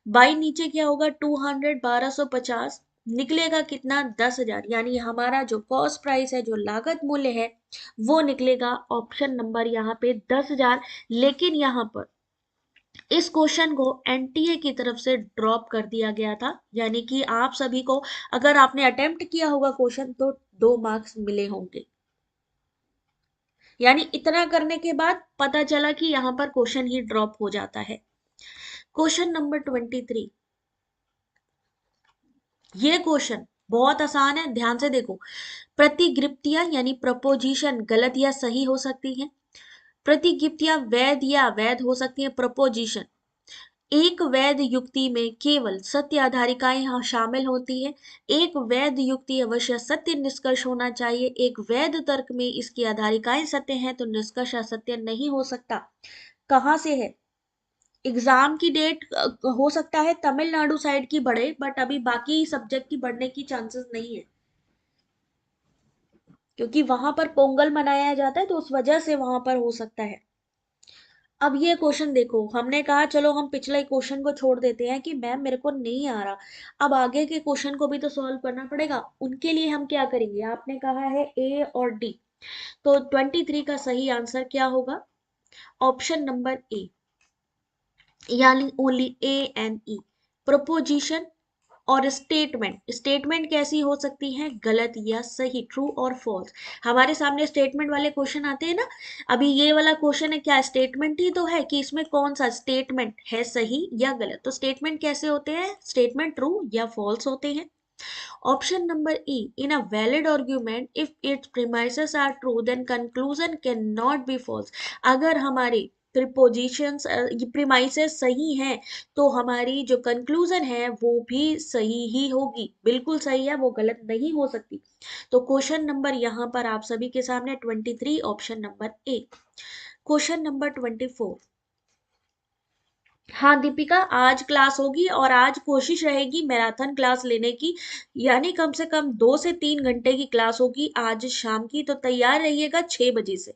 बाई नीचे क्या होगा, 200 1250 निकलेगा कितना, 10,000, यानी हमारा जो कॉस्ट प्राइस है, जो लागत मूल्य है, वो निकलेगा ऑप्शन नंबर यहाँ पे 10,000। लेकिन यहाँ पर इस क्वेश्चन को एनटीए की तरफ से ड्रॉप कर दिया गया था, यानी कि आप सभी को अगर आपने अटेम्प्ट किया होगा क्वेश्चन तो 2 मार्क्स मिले होंगे। यानी इतना करने के बाद पता चला कि यहाँ पर क्वेश्चन ही ड्रॉप हो जाता है। क्वेश्चन नंबर 23, ये क्वेश्चन बहुत आसान है, ध्यान से देखो। प्रतिगिप्तियां यानी प्रपोजिशन गलत या सही हो सकती हैं, प्रतिगिप्तियां वैध या अवैध हो सकती हैं, प्रपोजिशन। एक वैध युक्ति में केवल सत्य आधारिकाएं यहाँ शामिल होती है, एक वैध युक्ति अवश्य सत्य निष्कर्ष होना चाहिए, एक वैध तर्क में इसकी आधारिकाएं सत्य हैं तो निष्कर्ष असत्य नहीं हो सकता। कहाँ से है, एग्जाम की डेट हो सकता है तमिलनाडु साइड की बढ़े, बट अभी बाकी सब्जेक्ट की बढ़ने की चांसेस नहीं है, क्योंकि वहां पर पोंगल मनाया जाता है, तो उस वजह से वहां पर हो सकता है। अब ये क्वेश्चन देखो, हमने कहा चलो हम पिछले क्वेश्चन को छोड़ देते हैं कि मैम मेरे को नहीं आ रहा, अब आगे के क्वेश्चन को भी तो सॉल्व करना पड़ेगा। उनके लिए हम क्या करेंगे, आपने कहा है ए और डी, तो 23 का सही आंसर क्या होगा, ऑप्शन नंबर ए, यानी only A and E. Proposition और स्टेटमेंट, स्टेटमेंट कैसी हो सकती है, गलत या सही, ट्रू और फॉल्स। हमारे सामने स्टेटमेंट वाले क्वेश्चन आते हैं ना, अभी ये वाला क्वेश्चन है क्या, स्टेटमेंट ही तो है कि इसमें कौन सा स्टेटमेंट है सही या गलत। तो स्टेटमेंट कैसे होते हैं, स्टेटमेंट ट्रू या फॉल्स होते हैं। Option number E, in a valid argument if its premises are true then conclusion can not be false. अगर हमारे प्रीपोजिशंस प्रीमाइसेस सही हैं तो हमारी जो कंक्लूजन है वो भी सही ही होगी, बिल्कुल सही है, वो गलत नहीं हो सकती। तो क्वेश्चन नंबर यहाँ पर आप सभी के सामने 23, option number A. Question number 24। हाँ दीपिका, आज क्लास होगी और आज कोशिश रहेगी मैराथन क्लास लेने की, यानी कम से कम 2 से 3 घंटे की क्लास होगी आज शाम की, तो तैयार रहिएगा 6 बजे से।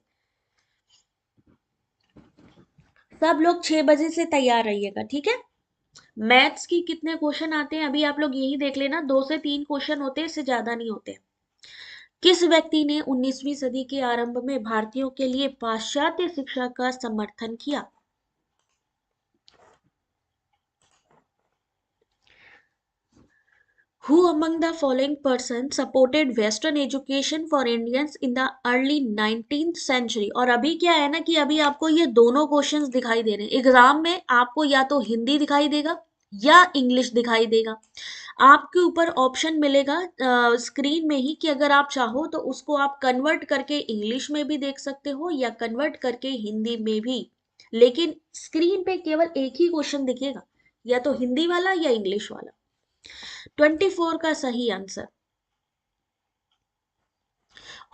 सब लोग 6 बजे से तैयार रहिएगा, ठीक है। मैथ्स की कितने क्वेश्चन आते हैं अभी आप लोग यही देख लेना, 2 से 3 क्वेश्चन होते हैं, इससे ज्यादा नहीं होते। किस व्यक्ति ने 19वीं सदी के आरंभ में भारतीयों के लिए पाश्चात्य शिक्षा का समर्थन किया? Who among the following persons supported Western education for Indians in the early 19th century? और अभी क्या है ना कि अभी आपको ये दोनों क्वेश्चंस दिखाई दे रहे हैं एग्जाम में, आपको या तो हिंदी दिखाई देगा या इंग्लिश दिखाई देगा। आपके ऊपर ऑप्शन मिलेगा स्क्रीन में ही कि अगर आप चाहो तो उसको आप कन्वर्ट करके इंग्लिश में भी देख सकते हो या कन्वर्ट करके हिंदी में भी, लेकिन स्क्रीन पे केवल एक ही क्वेश्चन दिखेगा, या तो हिंदी वाला या इंग्लिश वाला। 24 का सही आंसर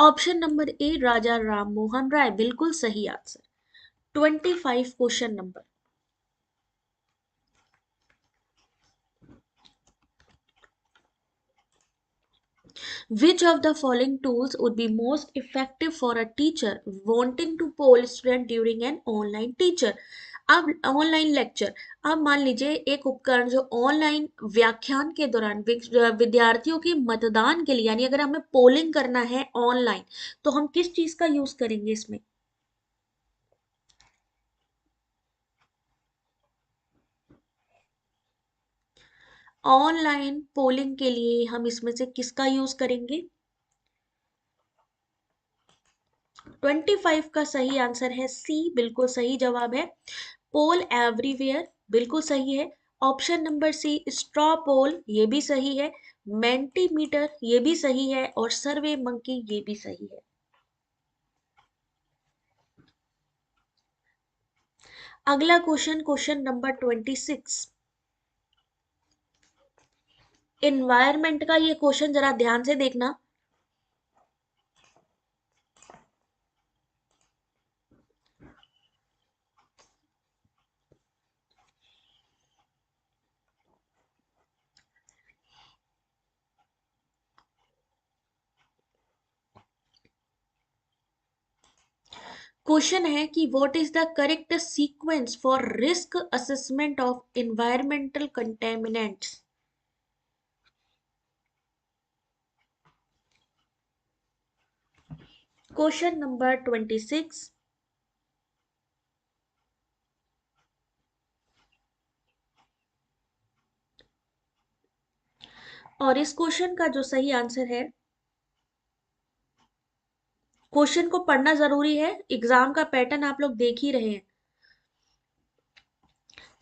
ऑप्शन नंबर ए, राजा राम मोहन राय, बिल्कुल सही answer. 25 question number. Which of the following tools would be most effective for a teacher wanting to poll student during an online teacher? अब ऑनलाइन लेक्चर, अब मान लीजिए एक उपकरण जो ऑनलाइन व्याख्यान के दौरान विद्यार्थियों के मतदान के लिए, यानी अगर हमें पोलिंग करना है ऑनलाइन तो हम किस चीज का यूज करेंगे इसमें? ऑनलाइन पोलिंग के लिए हम इसमें से किसका यूज करेंगे? 25 का सही आंसर है सी, बिल्कुल सही जवाब है। पोल एवरीवेयर, बिल्कुल सही है। ऑप्शन नंबर सी, स्ट्रॉ पोल, ये भी सही है। मेंटीमीटर, ये भी सही है। और सर्वे मंकी, ये भी सही है। अगला क्वेश्चन, क्वेश्चन नंबर 26। एनवायरमेंट का ये क्वेश्चन जरा ध्यान से देखना। क्वेश्चन है कि what is the correct sequence for risk assessment of environmental contaminants? Question number 26। और इस क्वेश्चन का जो सही आंसर है, क्वेश्चन को पढ़ना जरूरी है, एग्जाम का पैटर्न आप लोग देख ही रहे हैं।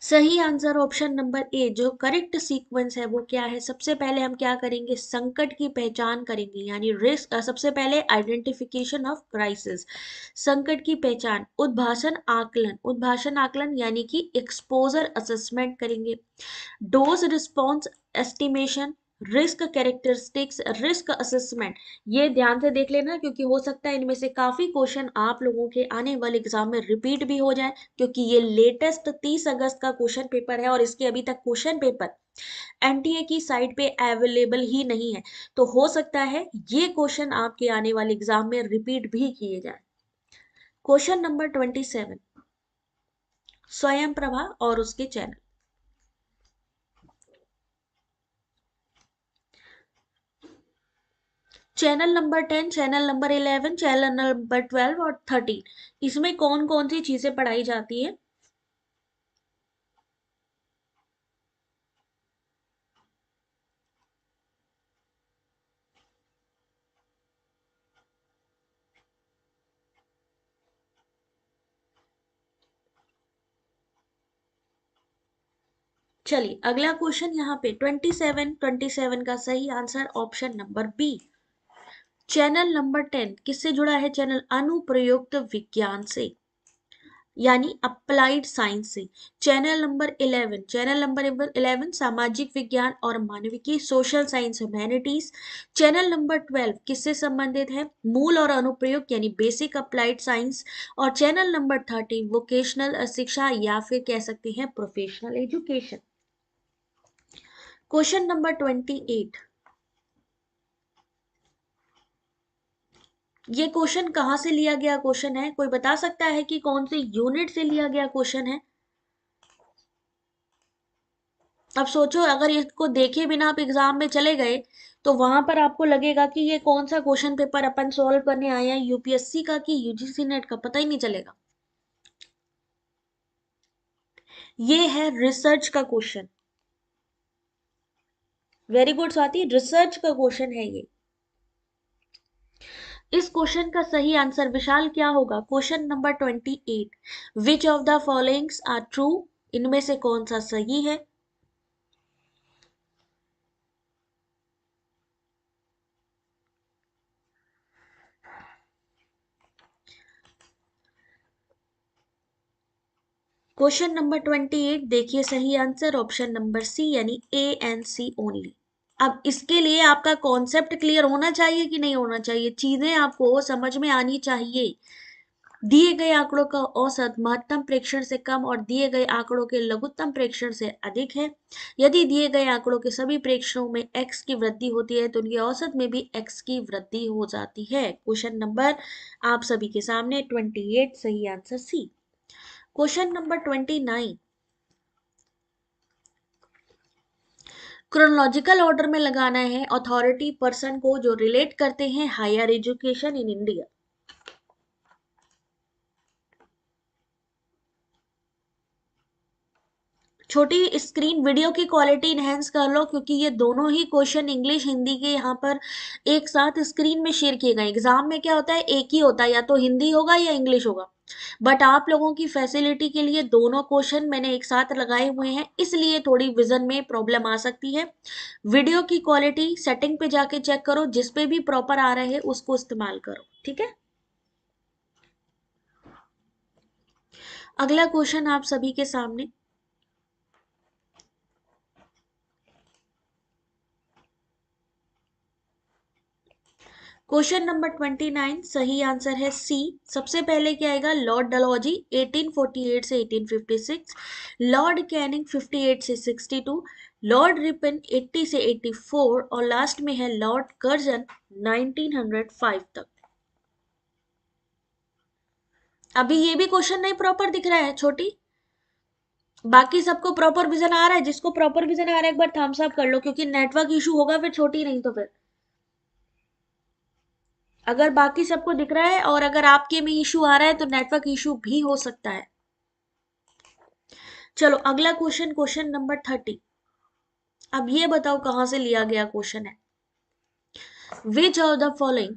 सही आंसर ऑप्शन नंबर ए, जो करेक्ट सीक्वेंस है वो क्या है? सबसे पहले हम क्या करेंगे? संकट की पहचान करेंगे, यानी रिस्क, सबसे पहले आइडेंटिफिकेशन ऑफ क्राइसिस, संकट की पहचान। उद्भाषण आकलन, उद्भाषण आकलन यानी कि एक्सपोजर असेसमेंट करेंगे। Dose response estimation, risk characteristics, risk assessment. ये ध्यान से देख लेना क्योंकि हो सकता है इनमें से काफी क्वेश्चन आप लोगों के आने वाले एग्जाम में रिपीट भी हो जाए, क्योंकि ये लेटेस्ट 30 अगस्त का क्वेश्चन पेपर है और इसके अभी तक क्वेश्चन पेपर एनटीए की साइट पे अवेलेबल ही नहीं है। तो हो सकता है ये क्वेश्चन आपके आने वाले एग्जाम में रिपीट भी किए जाए। Question number 27। स्वयं प्रभा और उसके channel. Channel number 10, channel number 11, channel number 12 और 13, इसमें कौन कौन सी चीजें पढ़ाई जाती है? चलिए अगला क्वेश्चन यहाँ पे 27, 27 का सही answer option number B. Channel number 10 किससे जुड़ा है? चैनल अनुप्रयुक्त विज्ञान से। यानी अप्लाइड साइंस से। चैनल नंबर 11 सामाजिक विज्ञान और मानविकी, social science humanities. Channel number 12 किससे संबंधित है, मूल और अनुप्रयोग यानी बेसिक अप्लाइड साइंस। और चैनल नंबर 13 वोकेशनल शिक्षा या फिर कह सकते हैं प्रोफेशनल एजुकेशन। क्वेश्चन नंबर 28, ये क्वेश्चन कहाँ से लिया गया क्वेश्चन है, कोई बता सकता है कि कौन से यूनिट से लिया गया क्वेश्चन है? अब सोचो, अगर इसको देखे बिना आप एग्जाम में चले गए तो वहां पर आपको लगेगा कि ये कौन सा क्वेश्चन पेपर अपन सॉल्व करने आए हैं, यूपीएससी का कि यूजीसी नेट का, पता ही नहीं चलेगा। ये है रिसर्च का question. Very good Swati, research का क्वेश्चन है ये। इस क्वेश्चन का सही आंसर विशाल क्या होगा? Question number 28, which of the followings are true, इनमें से कौन सा सही है? क्वेश्चन नंबर 28 देखिए, सही आंसर ऑप्शन नंबर सी यानी ए एंड सी ओनली। अब इसके लिए आपका कॉन्सेप्ट क्लियर होना चाहिए कि नहीं होना चाहिए, चीजें आपको समझ में आनी चाहिए। दिए गए आंकड़ों का औसत महत्तम प्रेक्षण से कम और दिए गए आंकड़ों के लघुत्तम प्रेक्षण से अधिक है। यदि दिए गए आंकड़ों के सभी प्रेक्षणों में x की वृद्धि होती है तो उनके औसत में भी x की वृद्धि हो जाती है। क्वेश्चन नंबर आप सभी के सामने 28, सही answer C. Question number 29, chronological order में लगाना है अथॉरिटी पर्सन को जो रिलेट करते हैं हायर एजुकेशन इन इंडिया। छोटी स्क्रीन वीडियो की क्वालिटी इनहेंस कर लो, क्योंकि ये दोनों ही क्वेश्चन इंग्लिश हिंदी के यहाँ पर एक साथ स्क्रीन में शेयर किए गए। एग्जाम में क्या होता है, एक ही होता है, या तो हिंदी होगा या इंग्लिश होगा, बट आप लोगों की फैसिलिटी के लिए दोनों क्वेश्चन मैंने एक साथ लगाए हुए हैं, इसलिए थोड़ी विजन में प्रॉब्लम आ सकती है। वीडियो की क्वालिटी सेटिंग पे जाके चेक करो, जिसपे भी प्रॉपर आ रहे हैं उसको इस्तेमाल करो, ठीक है। अगला क्वेश्चन आप सभी के सामने, क्वेश्चन नंबर 29, सही आंसर है सी। सबसे पहले क्या आएगा, लॉर्ड डलहौजी 1848 से 1856, लॉर्ड कैनिंग 58 से 62, लॉर्ड रिपन 80 से 84 और लास्ट में है लॉर्ड कर्जन 1905 तक। अभी ये भी क्वेश्चन नहीं प्रॉपर दिख रहा है छोटी? बाकी सबको प्रॉपर विजन आ रहा है? जिसको प्रॉपर विजन आ रहा है एक बार थम्स अप कर लो, क्योंकि नेटवर्क इशू होगा फिर छोटी, नहीं तो फिर अगर बाकी सबको दिख रहा है और अगर आपके में इशू आ रहा है तो नेटवर्क इशू भी हो सकता है। चलो अगला क्वेश्चन, क्वेश्चन नंबर 30। अब ये बताओ कहां से लिया गया क्वेश्चन है। Which of the following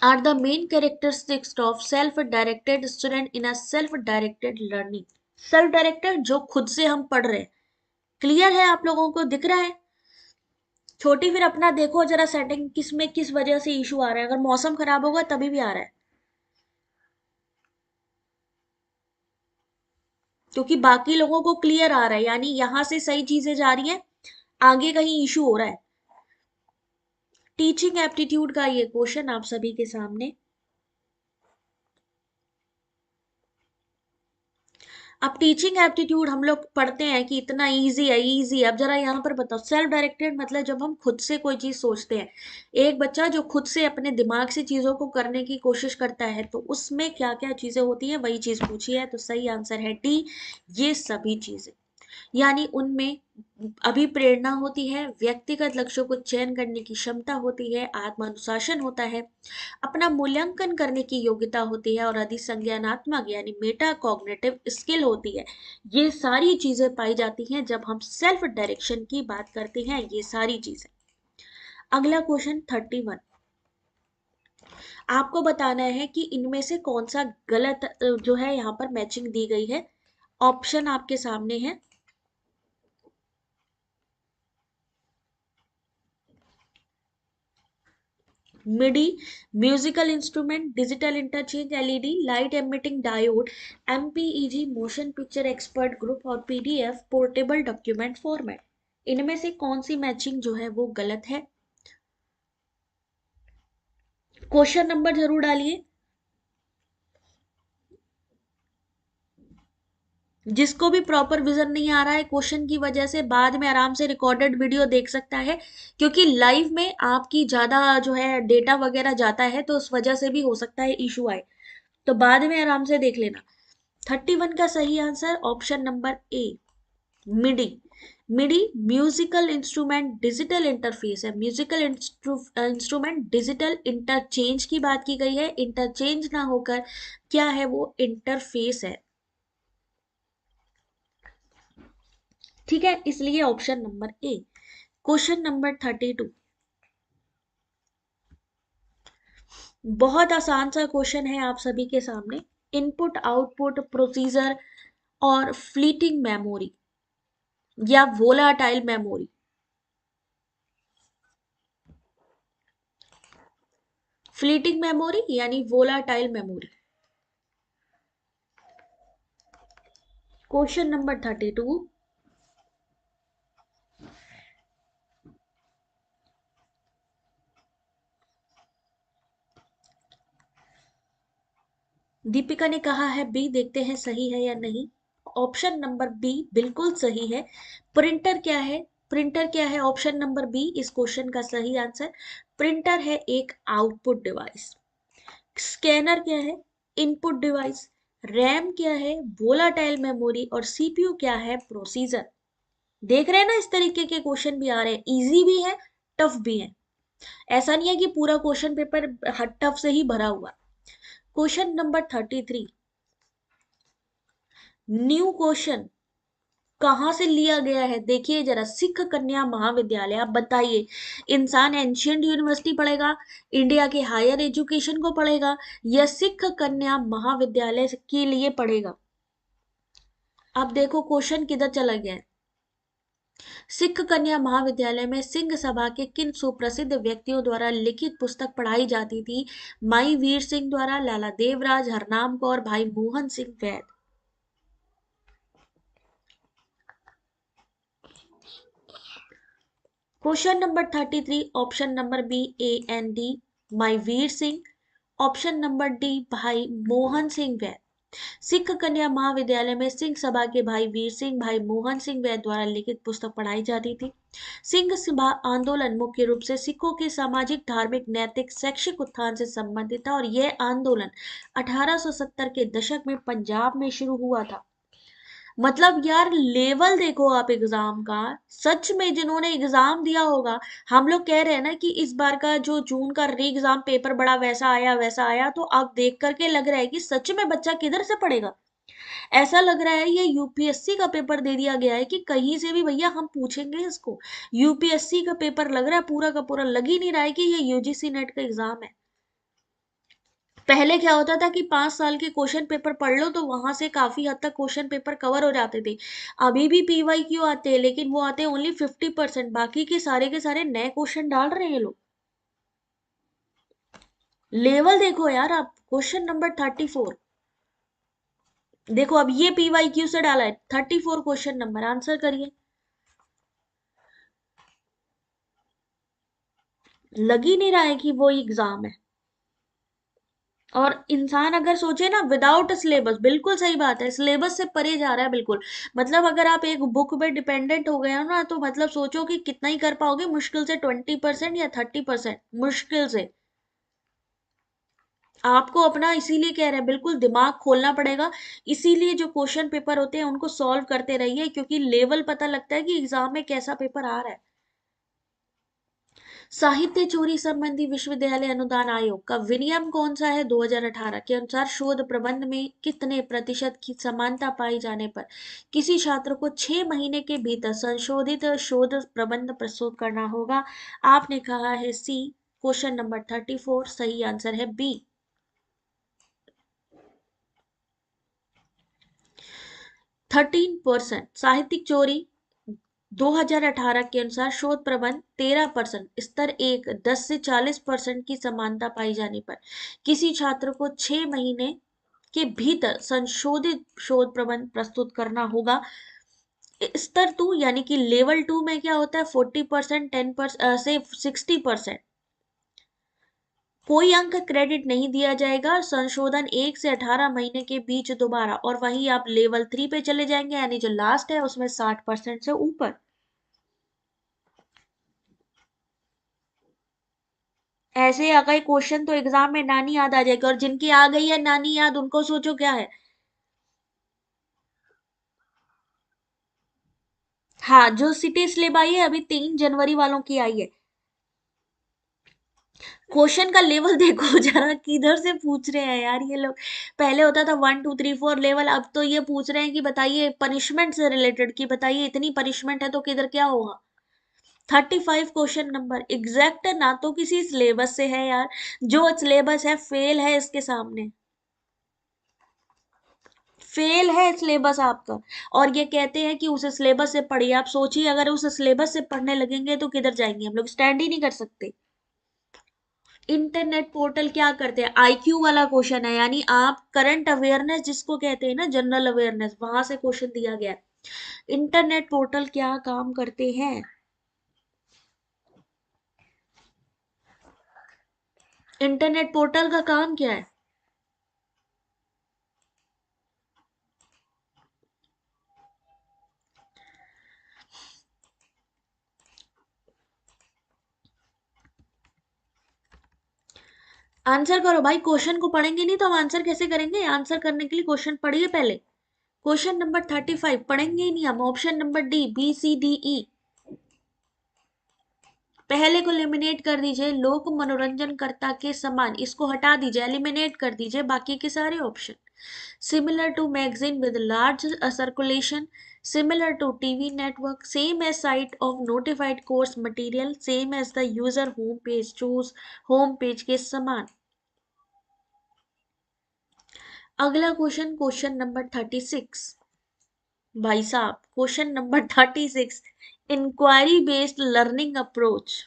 are the main characteristics of self directed student in a self directed learning. Self directed जो खुद से हम पढ़ रहे हैं, क्लियर है आप लोगों को, दिख रहा है? छोटी फिर अपना देखो जरा सेटिंग, किस में किस वजह से इशू आ रहा है, अगर मौसम खराब होगा तभी भी आ रहा है, क्योंकि बाकी लोगों को क्लियर आ रहा है, यानी यहां से सही चीजें जा रही हैं, आगे कहीं इशू हो रहा है। टीचिंग एप्टीट्यूड का ये क्वेश्चन आप सभी के सामने। अब टीचिंग एप्टीट्यूड हम लोग पढ़ते हैं कि इतना इजी है, इजी है। अब जरा यहाँ पर बताओ, सेल्फ डायरेक्टेड मतलब जब हम खुद से कोई चीज सोचते हैं, एक बच्चा जो खुद से अपने दिमाग से चीजों को करने की कोशिश करता है, तो उसमें क्या क्या चीजें होती है, वही चीज पूछी है, तो सही आंसर है डी, ये सभी चीजें। यानी उनमें अभिप्रेरणा होती है, व्यक्तिगत लक्ष्यों को चयन करने की क्षमता होती है, आत्मानुशासन होता है, अपना मूल्यांकन करने की योग्यता होती है और अधिसंज्ञानात्मक यानी मेटा कॉग्निटिव स्किल होती है। ये सारी चीजें पाई जाती हैं जब हम सेल्फ डायरेक्शन की बात करते हैं, ये सारी चीजें। अगला क्वेश्चन 31, आपको बताना है कि इनमें से कौन सा गलत जो है यहाँ पर मैचिंग दी गई है। ऑप्शन आपके सामने है, MIDI, musical instrument, digital interchange, LED, light emitting diode, MPEG, motion picture expert group और पीडीएफ पोर्टेबल डॉक्यूमेंट फॉर्मेट। इनमें से कौन सी मैचिंग जो है वो गलत है? क्वेश्चन नंबर जरूर डालिए। जिसको भी प्रॉपर विजन नहीं आ रहा है क्वेश्चन की वजह से, बाद में आराम से रिकॉर्डेड वीडियो देख सकता है, क्योंकि लाइव में आपकी ज्यादा जो है डेटा वगैरह जाता है, तो उस वजह से भी हो सकता है इशू आए, तो बाद में आराम से देख लेना। 31 का सही answer option number A, MIDI. MIDI musical instrument digital interface है। म्यूजिकल इंस्ट्रूमेंट डिजिटल इंटरचेंज की बात की गई है, इंटरचेंज ना होकर क्या है वो इंटरफेस है। ठीक है, इसलिए option number A. Question number 32, बहुत आसान सा क्वेश्चन है आप सभी के सामने। इनपुट आउटपुट प्रोसीजर और फ्लीटिंग मेमोरी या वोलाटाइल मेमोरी। फ्लीटिंग मेमोरी यानी volatile memory. Question number 32, Deepika ने कहा है बी, देखते हैं सही है या नहीं। ऑप्शन नंबर बी बिल्कुल सही है। प्रिंटर क्या है? प्रिंटर क्या है? ऑप्शन नंबर बी इस क्वेश्चन का सही आंसर। प्रिंटर है एक आउटपुट डिवाइस। स्कैनर क्या है? Input device. रैम क्या है? Volatile memory. और सीपीयू क्या है? प्रोसीजर। देख रहे हैं ना, इस तरीके के क्वेश्चन भी आ रहे हैं, इजी भी है टफ भी है। ऐसा नहीं है कि पूरा क्वेश्चन पेपर टफ से ही भरा हुआ। क्वेश्चन नंबर 33, न्यू क्वेश्चन कहाँ से लिया गया है? देखिए जरा, सिख कन्या महाविद्यालय। आप बताइए, इंसान एंशियंट यूनिवर्सिटी पढ़ेगा, इंडिया के हायर एजुकेशन को पढ़ेगा, या सिख कन्या महाविद्यालय के लिए पढ़ेगा? अब देखो क्वेश्चन किधर चला गया है। सिख कन्या महाविद्यालय में सिंह सभा के किन सुप्रसिद्ध व्यक्तियों द्वारा लिखित पुस्तक पढ़ाई जाती थी? माई वीर सिंह द्वारा, लाला Devraj, Harnam Kaur, Bhai Mohan Singh Vaid. Question number 33, option number B A and D, माई Vir Singh. Option number D, Bhai Mohan Singh वैद। सिख कन्या महाविद्यालय में सिंह सभा के भाई वीर सिंह, भाई मोहन सिंह वैद द्वारा लिखित पुस्तक पढ़ाई जाती थी। सिंह सभा आंदोलन मुख्य रूप से सिखों के सामाजिक, धार्मिक, नैतिक, शैक्षिक उत्थान से संबंधित था, और यह आंदोलन 1870 के दशक में पंजाब में शुरू हुआ था। मतलब यार, लेवल देखो आप एग्जाम का, सच में जिन्होंने एग्जाम दिया होगा। हम लोग कह रहे हैं ना कि इस बार का जो जून का री एग्जाम पेपर बड़ा वैसा आया वैसा आया, तो अब देख करके लग रहा है कि सच में बच्चा किधर से पढ़ेगा। ऐसा लग रहा है ये यूपीएससी का पेपर दे दिया गया है कि कहीं से भी भैया हम पूछेंगे इसको। यूपीएससी का पेपर लग रहा है पूरा का पूरा, लग ही नहीं रहा है कि ये यूजीसी नेट का एग्जाम है। पहले क्या होता था कि 5 साल के क्वेश्चन पेपर पढ़ लो तो वहां से काफी हद तक क्वेश्चन पेपर कवर हो जाते थे। अभी भी पीवाई क्यों आते हैं, लेकिन वो आते हैं ओनली 50%, बाकी के सारे नए क्वेश्चन डाल रहे हैं लोग। लेवल देखो यार आप। क्वेश्चन नंबर 34, देखो अब ये पीवाई क्यू से डाला है। 34 क्वेश्चन नंबर, आंसर करिए। लग ही नहीं रहा है कि वो एग्जाम है। और इंसान अगर सोचे ना, विदाउट सिलेबस, बिल्कुल सही बात है, सिलेबस से परे जा रहा है बिल्कुल। मतलब अगर आप एक बुक पे डिपेंडेंट हो गए हो ना, तो मतलब सोचो कि कितना ही कर पाओगे, मुश्किल से 20% या 30%, मुश्किल से। आपको अपना इसीलिए कह रहे हैं, बिल्कुल दिमाग खोलना पड़ेगा। इसीलिए जो क्वेश्चन पेपर होते हैं उनको सॉल्व करते रहिए, क्योंकि लेवल पता लगता है कि एग्जाम में कैसा पेपर आ रहा है। साहित्य चोरी संबंधी विश्वविद्यालय अनुदान आयोग का विनियम कौन सा है? 2018 के अनुसार शोध प्रबंध में कितने प्रतिशत की समानता पाई जाने पर किसी छात्र को 6 महीने के भीतर संशोधित शोध प्रबंध प्रस्तुत करना होगा? आपने कहा है सी। क्वेश्चन नंबर 34 सही आंसर है बी। 13% साहित्यिक चोरी 2018 के अनुसार शोध प्रबंध 13%, स्तर 1 10 से 40% की समानता पाई जाने पर किसी छात्र को 6 महीने के भीतर संशोधित शोध प्रबंध प्रस्तुत करना होगा। स्तर 2 यानी कि लेवल 2 में क्या होता है, 40%, 10% से 60%। कोई अंक क्रेडिट नहीं दिया जाएगा। संशोधन 1 से 18 महीने के बीच दोबारा, और वहीं आप लेवल 3 पे चले जाएंगे, यानी जो लास्ट है उसमें 60% से ऊपर। ऐसे आ गए क्वेश्चन तो एग्जाम में नानी याद आ जाएगी, और जिनकी आ गई है नानी याद उनको सोचो क्या है। हाँ, जो सिटी स्लिप आई है अभी 3 जनवरी वालों की आई है। क्वेश्चन का लेवल देखो जरा, किधर से पूछ रहे हैं यार ये लोग। पहले होता था 1 2 3 4 लेवल, अब तो ये पूछ रहे हैं कि बताइए पनिशमेंट से रिलेटेड, की बताइए इतनी पनिशमेंट है तो किधर क्या होगा। 35 क्वेश्चन नंबर एग्जैक्ट ना तो किसी सिलेबस से है यार, जो सिलेबस है फेल है इसके सामने, फेल है सिलेबस आपका। और ये कहते हैं कि उस सिलेबस से पढ़िए। आप सोचिए अगर उस सिलेबस से पढ़ने लगेंगे तो किधर जाएंगे, हम लोग स्टैंड ही नहीं कर सकते। इंटरनेट पोर्टल क्या करते हैं, आईक्यू वाला क्वेश्चन है, यानी आप करंट अवेयरनेस जिसको कहते हैं ना, जनरल अवेयरनेस, वहां से क्वेश्चन दिया गया है। इंटरनेट पोर्टल क्या काम करते हैं, इंटरनेट पोर्टल का काम क्या है। आंसर करो भाई, क्वेश्चन को पढ़ेंगे नहीं तो हम आंसर कैसे करेंगे। आंसर करने के लिए क्वेश्चन पढ़िए पहले। क्वेश्चन नंबर 35 पढ़ेंगे ही नहीं हम। Option number D, B C D E. पहले को एलिमिनेट कर दीजिए, लोक मनोरंजनकर्ता के समान, इसको हटा दीजिए, एलिमिनेट कर दीजिए बाकी के सारे option. Similar to magazine with large circulation, similar to TV network, same as site of notified course material, same as the user home page, choose home page के समान। अगला क्वेश्चन, क्वेश्चन नंबर 36। भाई साहब question number 36, inquiry based learning approach.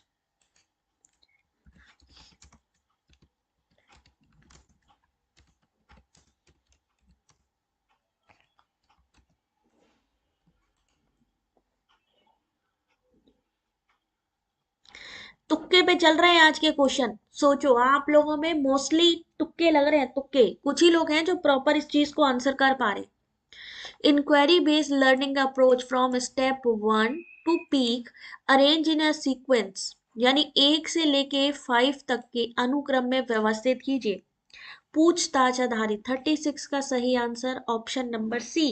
तुक्के पे चल रहे हैं आज के क्वेश्चन। सोचो आप लोगों में मोस्टली तुक्के लग रहे हैं, तुक्के कुछ ही लोग हैं जो प्रॉपर इस चीज को आंसर कर पा रहे। Inquiry based learning approach from step 1 to peak, arrange in a sequence, यानी 1 से लेके 5 तक के अनुक्रम में व्यवस्थित कीजिए। पूछताछ आधारित। 36 का सही आंसर ऑप्शन नंबर सी।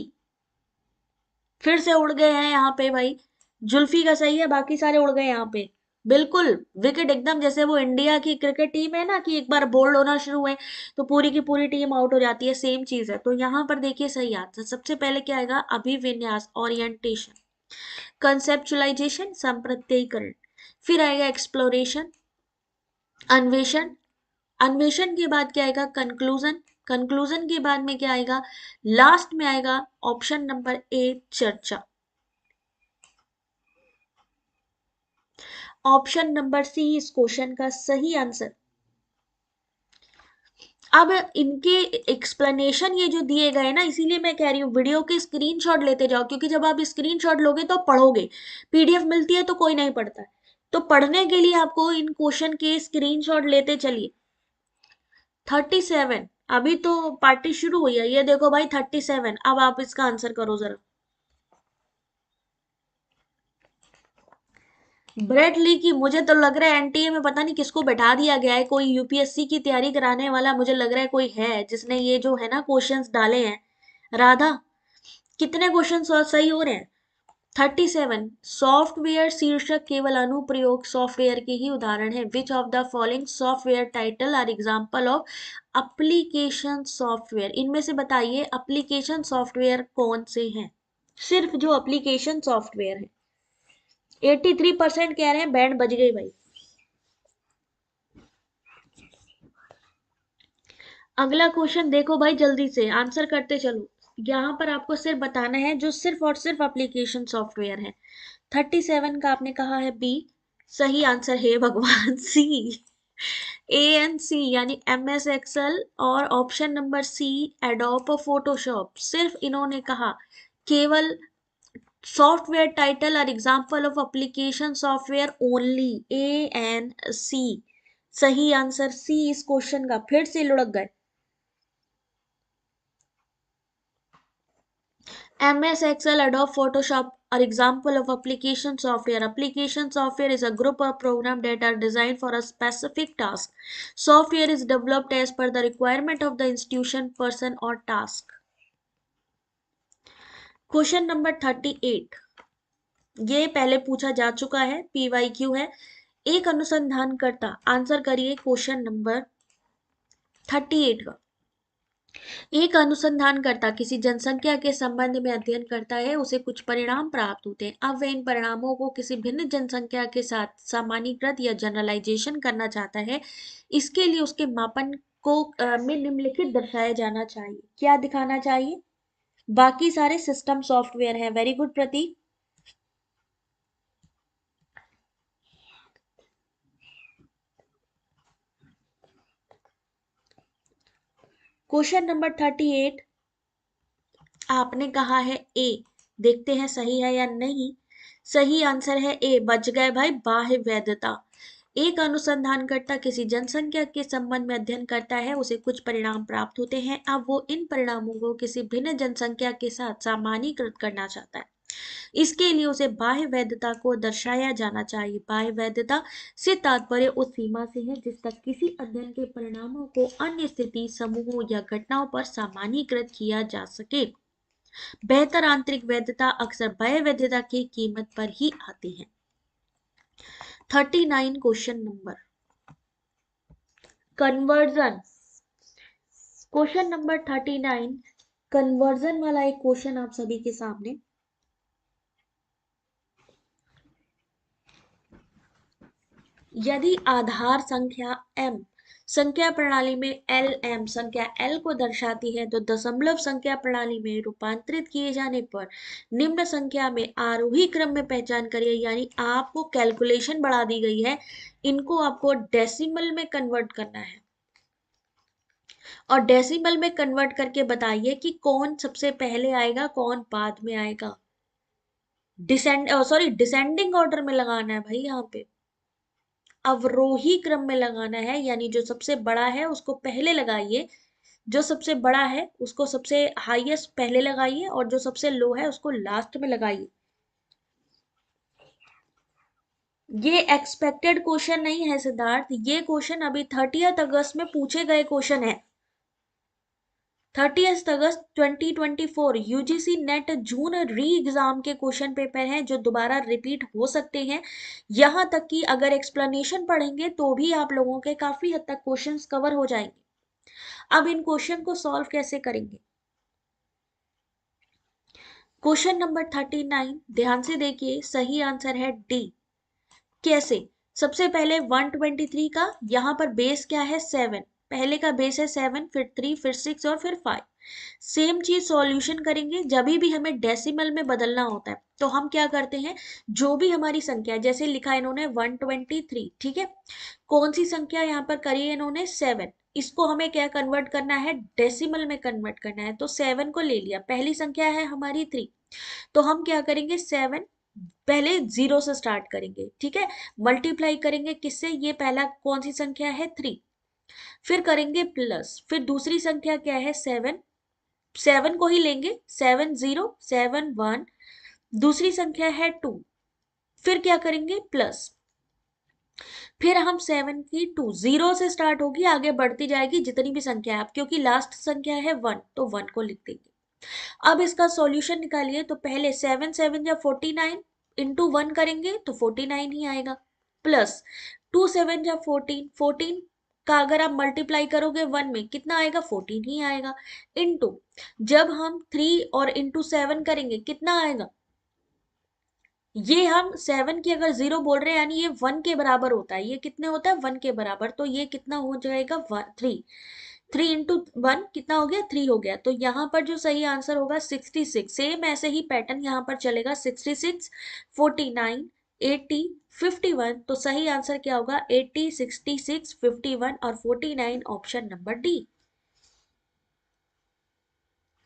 फिर से उड़ गए हैं यहाँ पे भाई, जुल्फी का सही है, बाकी सारे उड़ गए यहाँ पे। बिल्कुल विकेट एकदम, जैसे वो इंडिया की क्रिकेट टीम है ना कि एक बार बोल्ड होना शुरू हुए तो पूरी की पूरी टीम आउट हो जाती है, सेम चीज है। तो यहाँ पर देखिए सही आंसर सबसे पहले क्या आएगा, अभिविन्यास, ओरिएंटेशन, कंसेप्चुलाइजेशन, संप्रत्ययीकरण। फिर आएगा एक्सप्लोरेशन, अन्वेषण, अन्वेषण के बाद क्या आएगा, कंक्लूजन, कंक्लूजन के बाद में क्या आएगा, लास्ट में आएगा ऑप्शन नंबर ए, चर्चा। ऑप्शन नंबर सी इस क्वेश्चन का सही आंसर। अब इनके एक्सप्लेनेशन ये जो दिए गए ना, इसीलिए मैं कह रही हूँ वीडियो के स्क्रीनशॉट लेते जाओ, क्योंकि जब आप स्क्रीनशॉट लोगे तो पढ़ोगे। पीडीएफ मिलती है तो कोई नहीं पढ़ता है, तो पढ़ने के लिए आपको इन क्वेश्चन के स्क्रीनशॉट लेते चलिए। 37, अभी तो पार्टी शुरू हुई है, ये देखो भाई 37। अब आप इसका आंसर करो जरा। ब्रेड ली की, मुझे तो लग रहा है एनटीए में पता नहीं किसको बैठा दिया गया है, कोई यूपीएससी की तैयारी कराने वाला मुझे लग रहा है कोई है जिसने ये जो है ना क्वेश्चंस डाले हैं। राधा, कितने क्वेश्चन सही हो रहे हैं। 37, सॉफ्टवेयर शीर्षक केवल अनुप्रयोग सॉफ्टवेयर के ही उदाहरण है। Which of the following software title are example of application software, इनमें से बताइए एप्लीकेशन सॉफ्टवेयर कौन से हैं, सिर्फ जो एप्लीकेशन सॉफ्टवेयर है। 83% कह रहे हैं, बैंड बज गई भाई। अगला क्वेश्चन देखो भाई, जल्दी से आंसर करते चलो। यहाँ पर आपको सिर्फ बताना है जो सिर्फ और सिर्फ एप्लीकेशन सॉफ्टवेयर है। 37 का आपने कहा है बी, सही आंसर है भगवान सी, ए एंड सी यानी एम एस एक्सेल और ऑप्शन नंबर सी एडोब और फोटोशॉप। सिर्फ इन्होंने कहा केवल सॉफ्टवेयर टाइटल और example of application software only, A and C. सही आंसर सी इस क्वेश्चन का। फिर से लुढ़क गए। MS Excel, Adobe Photoshop are example of application software. Application software is a group of programs that are designed for a specific task. Software is developed as per the requirement of the institution, person or task. Question number 38, ये पहले पूछा जा चुका है, PYQ है। एक अनुसंधानकर्ता, answer करिए question number 38 का। एक अनुसंधानकर्ता किसी जनसंख्या के संबंध में अध्ययन करता है, उसे कुछ परिणाम प्राप्त होते हैं। अब वह इन परिणामों को किसी भिन्न जनसंख्या के साथ सामान्यीकृत या जनरलाइजेशन करना चाहता है। इसके लिए उसके मापन को में निम्नलिखित दर्शाया जाना चाहिए। क्या दिखाना चाहिए? बाकी सारे सिस्टम सॉफ्टवेयर हैं। वेरी गुड प्रतीक। क्वेश्चन नंबर 38 आपने कहा है ए, देखते हैं सही है या नहीं। सही आंसर है ए, बच गए भाई, बाह्य वैधता। एक अनुसंधानकर्ता किसी जनसंख्या के संबंध में अध्ययन करता है, उसे कुछ परिणाम प्राप्त होते हैं। अब वो इन परिणामों को किसी भिन्न जनसंख्या के साथ सामान्यीकृत करना चाहता है। इसके लिए उसे बाह्य वैधता को दर्शाया जाना चाहिए। बाह्य वैधता से तात्पर्य उस सीमा से है जिस तक किसी अध्ययन के परिणामों को अन्य स्थिति समूहों या घटनाओं पर सामान्यीकृत किया जा सके। बेहतर आंतरिक वैधता अक्सर बाह्य वैधता की कीमत पर ही आती है। 39 question number conversion. Question number 39 conversion वाला एक क्वेश्चन आप सभी के सामने। यदि आधार संख्या m संख्या प्रणाली में LM संख्या L को दर्शाती है, तो दशमलव संख्या प्रणाली में रूपांतरित किए जाने पर निम्न संख्या में आरोही क्रम में पहचान करिए। यानी आपको कैलकुलेशन बढ़ा दी गई है, इनको आपको डेसिमल में कन्वर्ट करना है और डेसिमल में कन्वर्ट करके बताइए कि कौन सबसे पहले आएगा, कौन बाद में आएगा। डिसेंडिंग ऑर्डर में लगाना है भाई, यहाँ पे अवरोही क्रम में लगाना है। यानी जो सबसे बड़ा है उसको पहले लगाइए, जो सबसे बड़ा है उसको सबसे हाईएस्ट पहले लगाइए और जो सबसे लो है उसको लास्ट में लगाइए। ये एक्सपेक्टेड क्वेश्चन नहीं है सिद्धार्थ, ये क्वेश्चन अभी 30 अगस्त में पूछे गए क्वेश्चन है। 30 अगस्त 2024 यूजीसी नेट जून री एग्जाम के क्वेश्चन पेपर हैं जो दोबारा रिपीट हो सकते हैं। यहां तक कि अगर एक्सप्लेनेशन पढ़ेंगे तो भी आप लोगों के काफी हद तक क्वेश्चंस कवर हो जाएंगे। अब इन क्वेश्चन को सॉल्व कैसे करेंगे? क्वेश्चन नंबर 39 ध्यान से देखिए, सही आंसर है डी। कैसे? सबसे पहले 123 का यहाँ पर बेस क्या है 7, पहले का बेस है 7, फिर 3, फिर 6 और फिर 5। सेम चीज सॉल्यूशन करेंगे। जब भी हमें डेसिमल में बदलना होता है तो हम क्या करते हैं, जो भी हमारी संख्या, जैसे लिखा इन्होंने 123, ठीक है, कौन सी संख्या यहाँ पर करी है इन्होंने 7, इसको हमें क्या कन्वर्ट करना है, डेसिमल में कन्वर्ट करना है। तो 7 को ले लिया, पहली संख्या है हमारी 3, तो हम क्या करेंगे 7 पहले 0 से स्टार्ट करेंगे, ठीक है, मल्टीप्लाई करेंगे किससे, ये पहला कौन सी संख्या है 3, फिर करेंगे प्लस, फिर दूसरी संख्या क्या है 7, 7 को ही लेंगे, 7 0 7 1, दूसरी संख्या है 2, फिर क्या करेंगे प्लस, फिर हम 7 की 2 0 से स्टार्ट होगी, आगे बढ़ती जाएगी जितनी भी संख्या है, अब क्योंकि लास्ट संख्या है 1 तो 1 को लिख देंगे। अब इसका सॉल्यूशन निकालिए, तो पहले 7 7 या 49 इंटू 1 करेंगे तो 49 ही आएगा, प्लस 2 7 या 14, 14 का अगर आप मल्टीप्लाई करोगे 1 में कितना आएगा 14 ही आएगा, इंटू जब हम 3 और इंटू 7 करेंगे कितना आएगा, ये हम 7 की अगर 0 बोल रहे हैं यानी ये 1 के बराबर होता है, ये कितने होता है 1 के बराबर, तो ये कितना हो जाएगा 3, 3 into 1 कितना हो गया, 3 हो गया। तो यहाँ पर जो सही आंसर होगा 66। सेम ऐसे ही पैटर्न यहाँ पर चलेगा, 66, 49, 80, 51। तो सही आंसर क्या होगा, 80, 66, 51 और 49, ऑप्शन नंबर डी।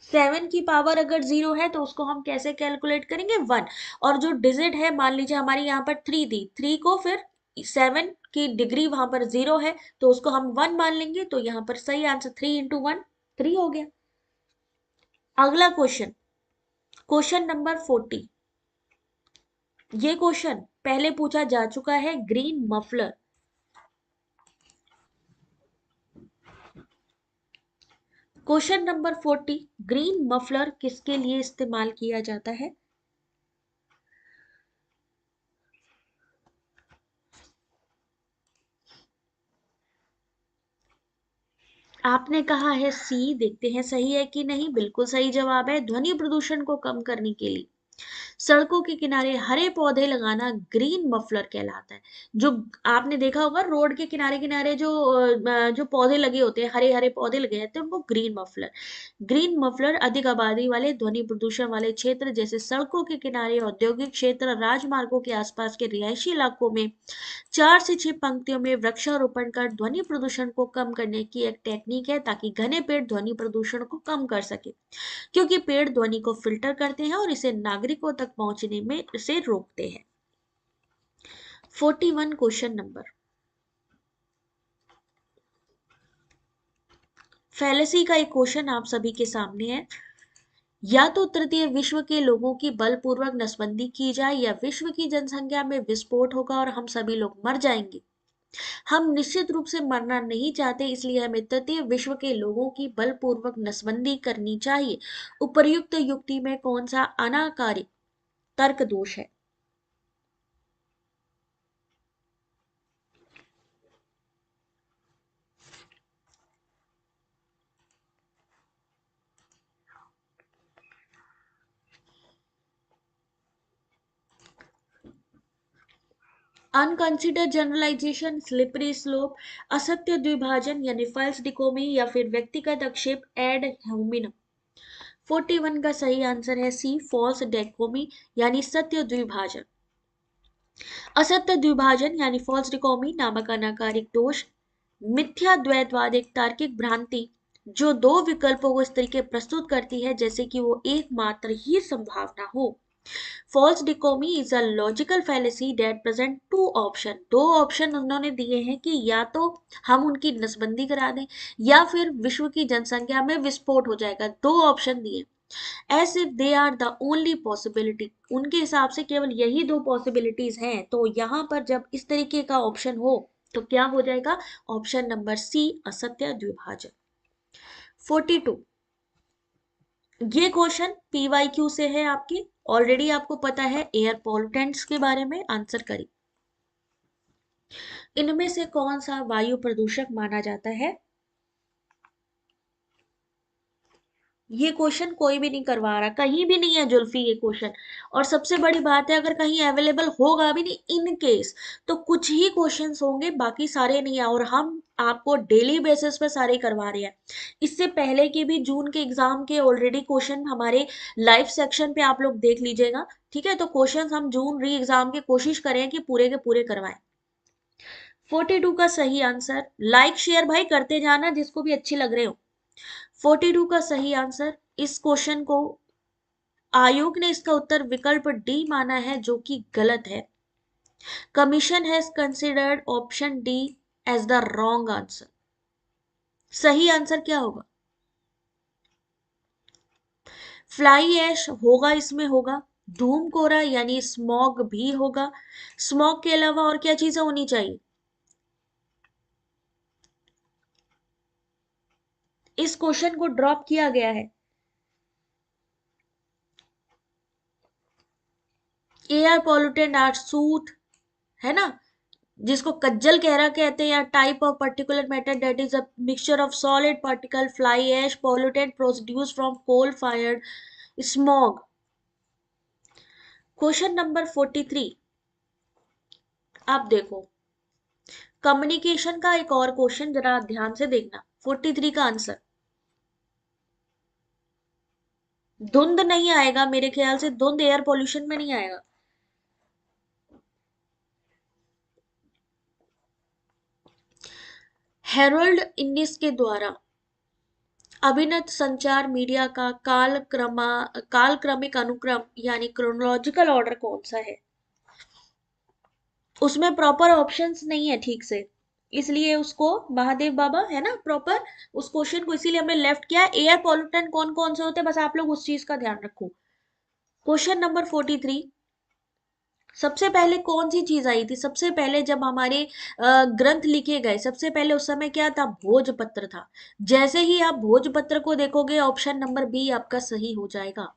7 की पावर अगर 0 है तो उसको हम कैसे कैलकुलेट करेंगे, 1। और जो डिजिट है, मान लीजिए हमारी यहाँ पर 3 दी, 3 को फिर 7 की डिग्री वहां पर 0 है तो उसको हम 1 मान लेंगे। तो यहाँ पर सही आंसर 3 into 1, 3 हो गया। अगला क्वेश्चन, क्वेश्चन नंबर 40। ये क्वेश्चन पहले पूछा जा चुका है, green muffler. Question number 40, green muffler किसके लिए इस्तेमाल किया जाता है? आपने कहा है सी, देखते हैं सही है कि नहीं। बिल्कुल सही जवाब है। ध्वनि प्रदूषण को कम करने के लिए सड़कों के किनारे हरे पौधे लगाना ग्रीन मफलर कहलाता है। जो आपने देखा होगा रोड के किनारे किनारे जो पौधे लगे होते हैं, हरे हरे पौधे लगे रहते हैं, उनको ग्रीन मफलर। ग्रीन मफलर अधिक आबादी वाले ध्वनि प्रदूषण वाले क्षेत्र जैसे सड़कों के किनारे, औद्योगिक क्षेत्र, राजमार्गों के आसपास के रिहायशी इलाकों में 4 से 6 पंक्तियों में वृक्षारोपण कर ध्वनि प्रदूषण को कम करने की एक टेक्निक है, ताकि घने पेड़ ध्वनि प्रदूषण को कम कर सके, क्योंकि पेड़ ध्वनि को फिल्टर करते हैं और इसे नागरिकों तक पहुंचने में इसे रोकते हैं। 41 क्वेश्चन नंबर, फैलेसी का एक क्वेश्चन आप सभी के सामने है। या तो तृतीय विश्व के लोगों की बलपूर्वक नसबंदी की जाए, या विश्व की जनसंख्या में विस्फोट होगा और हम सभी लोग मर जाएंगे। हम निश्चित रूप से मरना नहीं चाहते, इसलिए हमें तृतीय विश्व के लोगों की बलपूर्वक नसबंदी करनी चाहिए। उपर्युक्त युक्ति में कौन सा अनाकारी तर्क दोष है? अनकंसिडर्ड जनरलाइजेशन, स्लिपरी स्लोप, असत्य द्विभाजन यानी फॉल्स डिकोमी, या फिर व्यक्तिगत आक्षेप एड ह्यूमिनम। 41 का सही आंसर है सी, फॉल्स डेकोमी यानी सत्य द्विभाजन। असत्य द्विभाजन यानी फॉल्स डिकोमी नामक अनाकारिक दोष मिथ्या द्वैतवाद एक तार्किक भ्रांति जो दो विकल्पों को इस तरीके प्रस्तुत करती है जैसे कि वो एकमात्र ही संभावना हो। False dichotomy is a logical fallacy that present two option. दो ऑप्शन उन्होंने दिए हैं कि या तो हम उनकी नसबंदी करा दें, या फिर विश्व की जनसंख्या में विस्फोट हो जाएगा। दो ऑप्शन दिए, as if they are the only possibility. उनके हिसाब से केवल यही दो पॉसिबिलिटीज हैं। तो यहाँ पर जब इस तरीके का ऑप्शन हो तो क्या हो जाएगा, ऑप्शन नंबर सी, असत्य द्विभाजन। 42, ये क्वेश्चन पीवाईक्यू से है आपकी, ऑलरेडी आपको पता है एयर पॉल्यूटेंट्स के बारे में। आंसर करिए, इनमें से कौन सा वायु प्रदूषक माना जाता है? ये क्वेश्चन कोई भी नहीं करवा रहा, कहीं भी नहीं है जुल्फी ये क्वेश्चन। और सबसे बड़ी बात है, अगर कहीं अवेलेबल होगा भी नहीं इन केस, तो कुछ ही क्वेश्चंस होंगे, बाकी सारे नहीं है। और हम आपको डेली बेसिस पे सारे करवा रहे हैं। इससे पहले के भी जून के एग्जाम के ऑलरेडी क्वेश्चन हमारे लाइव सेक्शन पे आप लोग देख लीजिएगा, ठीक है। तो क्वेश्चन हम जून री एग्जाम की कोशिश करें कि पूरे के पूरे करवाएं। 42 का सही आंसर, लाइक शेयर भाई करते जाना जिसको भी अच्छे लग रहे हो। 42 का सही आंसर, इस क्वेश्चन को आयोग ने इसका उत्तर विकल्प डी माना है, जो कि गलत है। Commission has considered option D as the wrong answer. सही आंसर क्या होगा, फ्लाई ऐश होगा, इसमें होगा धूम कोहरा यानी स्मॉग भी होगा। स्मॉग के अलावा और क्या चीजें होनी चाहिए? इस क्वेश्चन को ड्रॉप किया गया है। एयर पॉल्यूटेंट आर सूट, है ना, जिसको कज्जल कहरा कहते हैं, या type of particular matter that is a mixture of solid particle, fly ash, pollutant produce from coal fired smog. Question number 43, आप देखो कम्युनिकेशन का एक और क्वेश्चन, जरा ध्यान से देखना। 43 का आंसर। धुंध नहीं आएगा मेरे ख्याल से, धुंध एयर पोल्यूशन में नहीं आएगा। हेरोल्ड इंडिस के द्वारा अभिनत संचार मीडिया का कालक्रमिक अनुक्रम यानी क्रोनोलॉजिकल ऑर्डर कौन सा है? उसमें प्रॉपर ऑप्शंस नहीं है ठीक से, इसलिए उसको महादेव बाबा है ना प्रॉपर, उस क्वेश्चन को इसीलिए हमने लेफ्ट किया। एयर पॉल्यूटेंट कौन कौन से होते हैं, बस आप लोग उस चीज का ध्यान रखो। क्वेश्चन नंबर 43, सबसे पहले कौन सी चीज आई थी? सबसे पहले जब हमारे ग्रंथ लिखे गए, सबसे पहले उस समय क्या था? भोजपत्र था। जैसे ही आप भोजपत्र को देखोगे, ऑप्शन नंबर बी आपका सही हो जाएगा।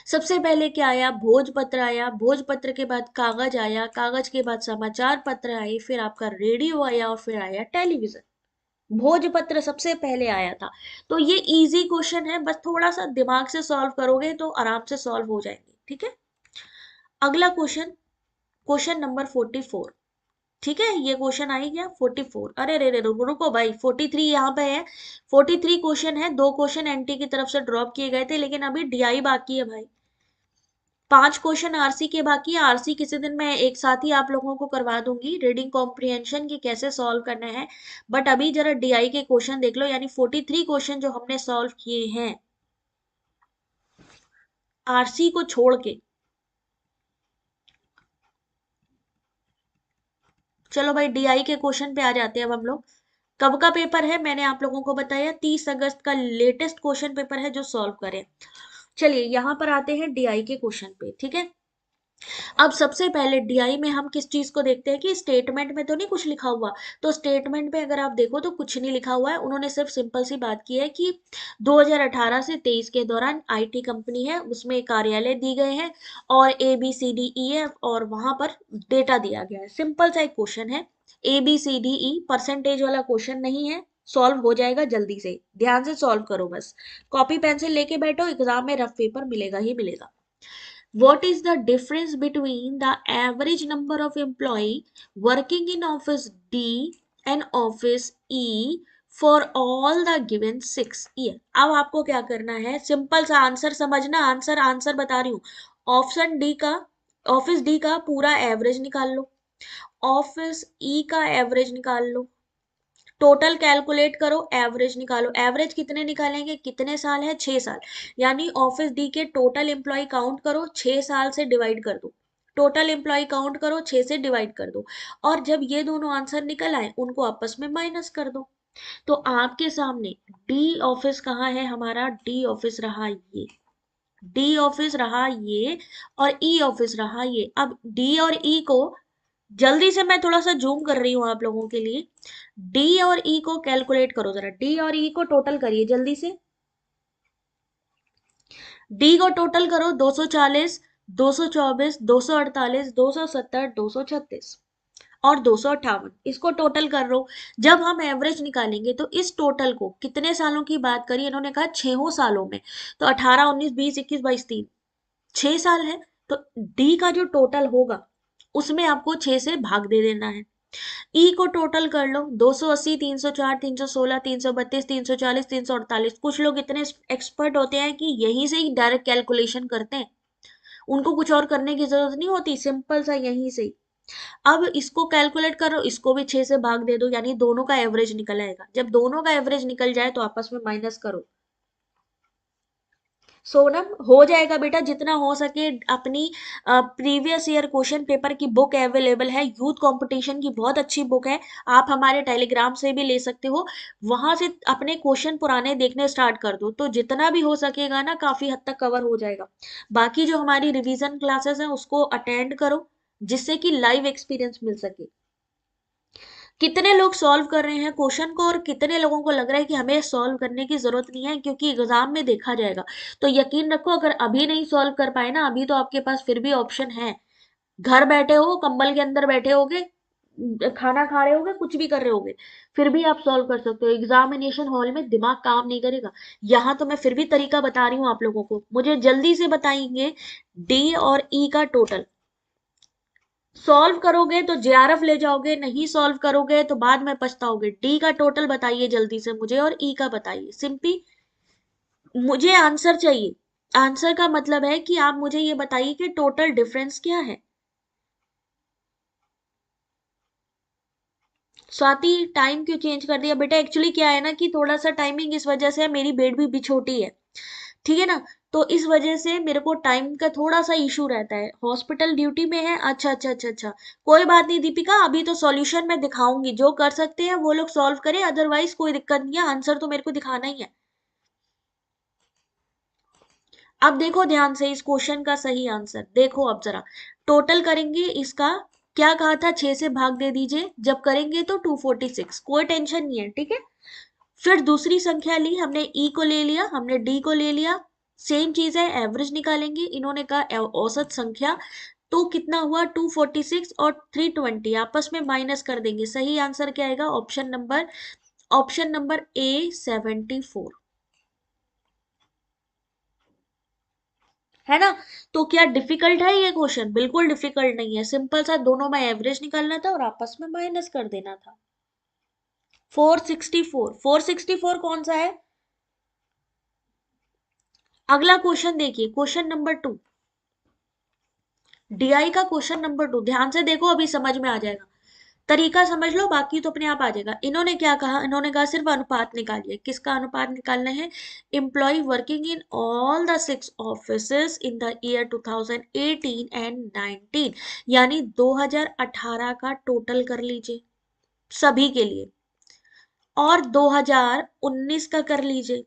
सबसे पहले क्या आया? भोजपत्र आया, भोजपत्र के बाद कागज आया, कागज के बाद समाचार पत्र आए, फिर आपका रेडियो आया और फिर आया टेलीविजन। भोजपत्र सबसे पहले आया था। तो ये इजी क्वेश्चन है, बस थोड़ा सा दिमाग से सॉल्व करोगे तो आराम से सॉल्व हो जाएंगे, ठीक है। अगला क्वेश्चन, क्वेश्चन नंबर 44, ठीक है। ये क्वेश्चन आई गया 44। अरे रे रे रुको रुको भाई, 43 यहाँ पे है। 43 क्वेश्चन है, 2 क्वेश्चन एनटी की तरफ से ड्रॉप किए गए थे, लेकिन अभी डीआई बाकी है भाई। 5 क्वेश्चन आरसी के बाकी है। आरसी किसी दिन मैं एक साथ ही आप लोगों को करवा दूंगी, रीडिंग कॉम्प्रिहेंशन की कैसे सॉल्व करना है। बट अभी जरा डीआई के क्वेश्चन देख लो, यानी 43 क्वेश्चन जो हमने सॉल्व किए हैं आरसी को छोड़ के। चलो भाई डीआई के क्वेश्चन पे आ जाते हैं अब हम लोग। कब का पेपर है मैंने आप लोगों को बताया, 30 अगस्त का लेटेस्ट क्वेश्चन पेपर है जो सॉल्व करें। चलिए यहां पर आते हैं डीआई के क्वेश्चन पे, ठीक है। अब सबसे पहले डीआई में हम किस चीज को देखते हैं कि स्टेटमेंट में तो नहीं कुछ लिखा हुआ। तो स्टेटमेंट में अगर आप देखो तो कुछ नहीं लिखा हुआ है, उन्होंने सिर्फ सिंपल सी बात की है कि 2018 से 23 के दौरान आईटी कंपनी है, उसमें कार्यालय दी गए हैं और A B C D E F, और वहां पर डेटा दिया गया है। सिंपल सा एक क्वेश्चन है, A B C D E, percentage वाला क्वेश्चन नहीं है। सॉल्व हो जाएगा जल्दी से, ध्यान से सॉल्व करो बस। कॉपी पेंसिल लेके बैठो, एग्जाम में रफ पेपर मिलेगा ही मिलेगा। What is the difference between the average number of employee working in office D and office E for all the given 6 year? अब आपको क्या करना है, सिंपल सा आंसर समझना, आंसर आंसर बता रही हूँ। ऑप्शन डी का, ऑफिस डी का पूरा एवरेज निकाल लो, ऑफिस ई का एवरेज निकाल लो, टोटल कैलकुलेट करो, एवरेज निकालो। एवरेज कितने निकालेंगे, कितने साल है? 6 साल। यानी ऑफिस डी के टोटल एम्प्लॉय काउंट करो, 6 साल से डिवाइड कर दो। टोटल एम्प्लॉय काउंट करो, 6 से डिवाइड कर दो। और जब ये दोनों आंसर निकल आए उनको आपस में माइनस कर दो। तो आपके सामने डी ऑफिस कहाँ है हमारा? डी ऑफिस रहा ये, डी ऑफिस रहा ये, और ई ऑफिस रहा ये। अब डी और ई को जल्दी से मैं थोड़ा सा जूम कर रही हूँ आप लोगों के लिए। डी और ई को कैलकुलेट करो जरा, डी और ई को टोटल करिए जल्दी से। डी को टोटल करो, 240, 224, 248, 270, 236 और 258, इसको टोटल कर लो। जब हम एवरेज निकालेंगे तो इस टोटल को, कितने सालों की बात करी इन्होंने, कहा 6 सालों में। तो 18, 19, 20, 21, 22, 3, 6 साल है। तो डी का जो टोटल होगा उसमें आपको 6 से भाग दे देना है। ई को टोटल कर लो, 280, 304, 316, 332, 340, 348। कुछ लोग इतने एक्सपर्ट होते हैं कि यहीं से ही डायरेक्ट कैलकुलेशन करते हैं, उनको कुछ और करने की जरूरत नहीं होती, सिंपल सा यहीं से ही। अब इसको कैलकुलेट करो, इसको भी 6 से भाग दे दो, यानी दोनों का एवरेज निकल आएगा। जब दोनों का एवरेज निकल जाए तो आपस में माइनस करो। सोनम हो जाएगा बेटा, जितना हो सके। अपनी प्रीवियस ईयर क्वेश्चन पेपर की बुक अवेलेबल है, यूथ कंपटीशन की बहुत अच्छी बुक है, आप हमारे टेलीग्राम से भी ले सकते हो। वहां से अपने क्वेश्चन पुराने देखने स्टार्ट कर दो, तो जितना भी हो सकेगा ना काफी हद तक कवर हो जाएगा। बाकी जो हमारी रिवीजन क्लासेस हैं उसको अटेंड करो, जिससे कि लाइव एक्सपीरियंस मिल सके। कितने लोग सॉल्व कर रहे हैं क्वेश्चन को, और कितने लोगों को लग रहा है कि हमें सॉल्व करने की जरूरत नहीं है क्योंकि एग्जाम में देखा जाएगा। तो यकीन रखो, अगर अभी नहीं सॉल्व कर पाए ना, अभी तो आपके पास फिर भी ऑप्शन है। घर बैठे हो, कंबल के अंदर बैठे होगे, खाना खा रहे होगे, कुछ भी कर रहे होगे, फिर भी आप सॉल्व कर सकते हो। एग्जामिनेशन हॉल में दिमाग काम नहीं करेगा। यहाँ तो मैं फिर भी तरीका बता रही हूँ आप लोगों को, मुझे जल्दी से बताएंगे डी और ई का टोटल। सॉल्व करोगे तो जेआरएफ ले जाओगे, नहीं सॉल्व करोगे तो बाद में पछताओगे। डी का टोटल बताइए जल्दी से मुझे, और ई का बताइए सिंपली। मुझे आंसर चाहिए। आंसर का मतलब है कि आप मुझे ये बताइए कि टोटल डिफरेंस क्या है। स्वाति टाइम क्यों चेंज कर दिया बेटा? एक्चुअली क्या है ना कि थोड़ा सा टाइमिंग इस वजह से है, मेरी बेड भी छोटी है, ठीक है ना, तो इस वजह से मेरे को टाइम का थोड़ा सा इशू रहता है, हॉस्पिटल ड्यूटी में है। अच्छा अच्छा अच्छा अच्छा, कोई बात नहीं दीपिका, अभी तो सॉल्यूशन मैं दिखाऊंगी, जो कर सकते हैं वो लोग सॉल्व करें, अदरवाइज कोई दिक्कत नहीं है, आंसर तो मेरे को दिखाना ही है। अब देखो ध्यान से इस क्वेश्चन का सही आंसर देखो, अब जरा टोटल करेंगे इसका। क्या कहा था, 6 से भाग दे दीजिए, जब करेंगे तो 246, कोई टेंशन नहीं है, ठीक है। फिर दूसरी संख्या ली हमने, ई को ले लिया, हमने डी को ले लिया, सेम चीज है, एवरेज निकालेंगे, इन्होंने कहा औसत संख्या, तो कितना हुआ 246 और 320 आपस में माइनस कर देंगे, सही आंसर क्या आएगा, ऑप्शन नंबर ए 74, है ना। तो क्या डिफिकल्ट है ये क्वेश्चन? बिल्कुल डिफिकल्ट नहीं है, सिंपल सा, दोनों में एवरेज निकालना था और आपस में माइनस कर देना था। 464, 464 कौन सा है? अगला क्वेश्चन देखिए, क्वेश्चन नंबर 2, डीआई का क्वेश्चन नंबर 2, ध्यान से देखो, अभी समझ में आ जाएगा, तरीका समझ लो, बाकी तो अपने आप आ जाएगा। इन्होंने क्या कहा, इन्होंने कहा सिर्फ अनुपात निकालिए, किसका अनुपात निकालना है, employ working in all the 6 offices in the year 2018 and 19, यानी 2018 का टोटल कर लीजिए सभी के लिए, और 2019 का कर लीजिए,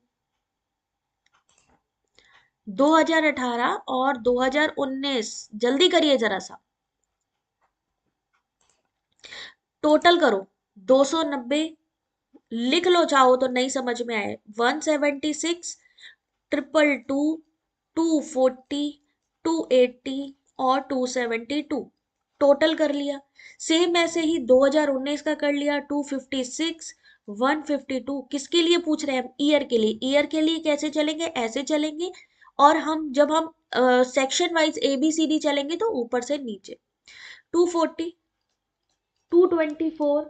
2018 और 2019, जल्दी करिए जरा सा, टोटल करो। 290 लिख लो चाहो तो, नहीं समझ में आए, 176, 222, 240, 280 और 272, टोटल कर लिया। सेम ऐसे ही 2019 का कर लिया, 256, 152, किसके लिए पूछ रहे हैं हम, ईयर के लिए, ईयर के लिए कैसे चलेंगे, ऐसे चलेंगे, और हम जब हम section wise A B C D चलेंगे तो ऊपर से नीचे, 240, 224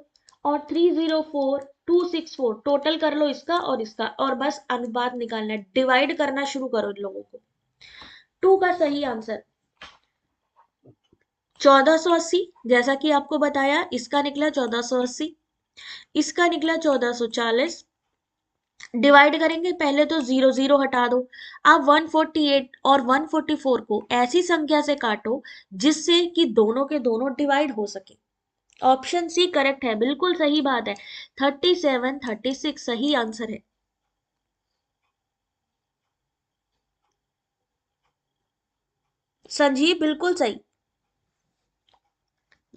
और 304, 264, टोटल कर लो इसका और इसका, और बस अनुपात निकालना है, डिवाइड करना शुरू करो इन लोगों को। 2 का सही आंसर 1480, जैसा कि आपको बताया, इसका निकला 1480, इसका निकला 1440, डिवाइड करेंगे, पहले तो जीरो जीरो हटा दो, आप 148 और 144 को ऐसी संख्या से काटो जिससे कि दोनों के दोनों डिवाइड हो सके। ऑप्शन सी करेक्ट है, बिल्कुल सही बात है, 37 36 सही आंसर है। संजीव बिल्कुल सही।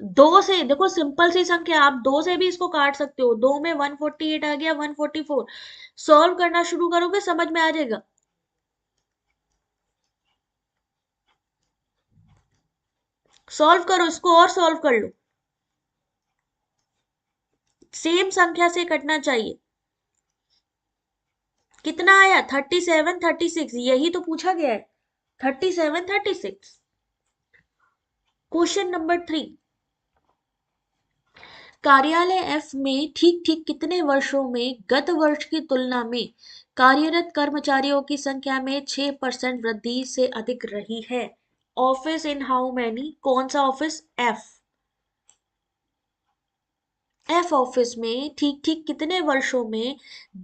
दो से देखो, सिंपल सी संख्या, आप दो से भी इसको काट सकते हो, दो में 148 आ गया, 144, सॉल्व करना शुरू करोगे समझ में आ जाएगा। सॉल्व करो इसको और सॉल्व कर लो, सेम संख्या से कटना चाहिए। कितना आया, 37 36, यही तो पूछा गया है, 37 36। क्वेश्चन नंबर 3, कार्यालय एफ में ठीक ठीक कितने वर्षों में गत वर्ष की तुलना में कार्यरत कर्मचारियों की संख्या में 6% वृद्धि से अधिक रही है? ऑफिस इन हाउ मैनी, कौन सा ऑफिस, एफ, एफ ऑफिस में ठीक ठीक कितने वर्षों में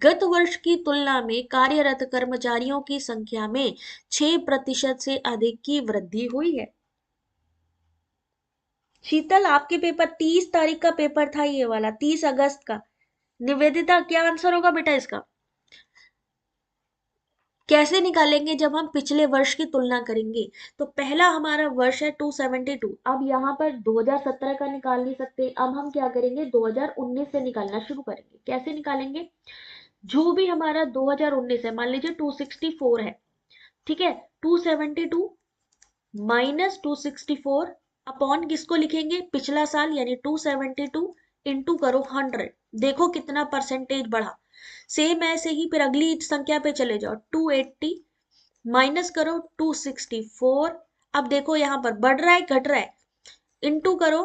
गत वर्ष की तुलना में कार्यरत कर्मचारियों की संख्या में 6% से अधिक की वृद्धि हुई है? शीतल आपके पेपर 30 तारीख का पेपर था ये वाला, 30 अगस्त का। निवेदिता क्या आंसर होगा बेटा इसका? कैसे निकालेंगे, जब हम पिछले वर्ष की तुलना करेंगे, तो पहला हमारा वर्ष है 272, अब यहाँ पर 2017 का निकाल नहीं सकते, अब हम क्या करेंगे 2019 से निकालना शुरू करेंगे। कैसे निकालेंगे, जो भी हमारा 2019 है, मान लीजिए 264 है, ठीक है, 272 माइनस 264 अपॉन किसको लिखेंगे, पिछला साल, यानी 272 इंटू करो 100, देखो कितना परसेंटेज बढ़ा। सेम ऐसे ही फिर अगली संख्या पे चले जाओ, 280 माइनस करो 264, अब देखो यहाँ पर बढ़ रहा है घट रहा है, इनटू करो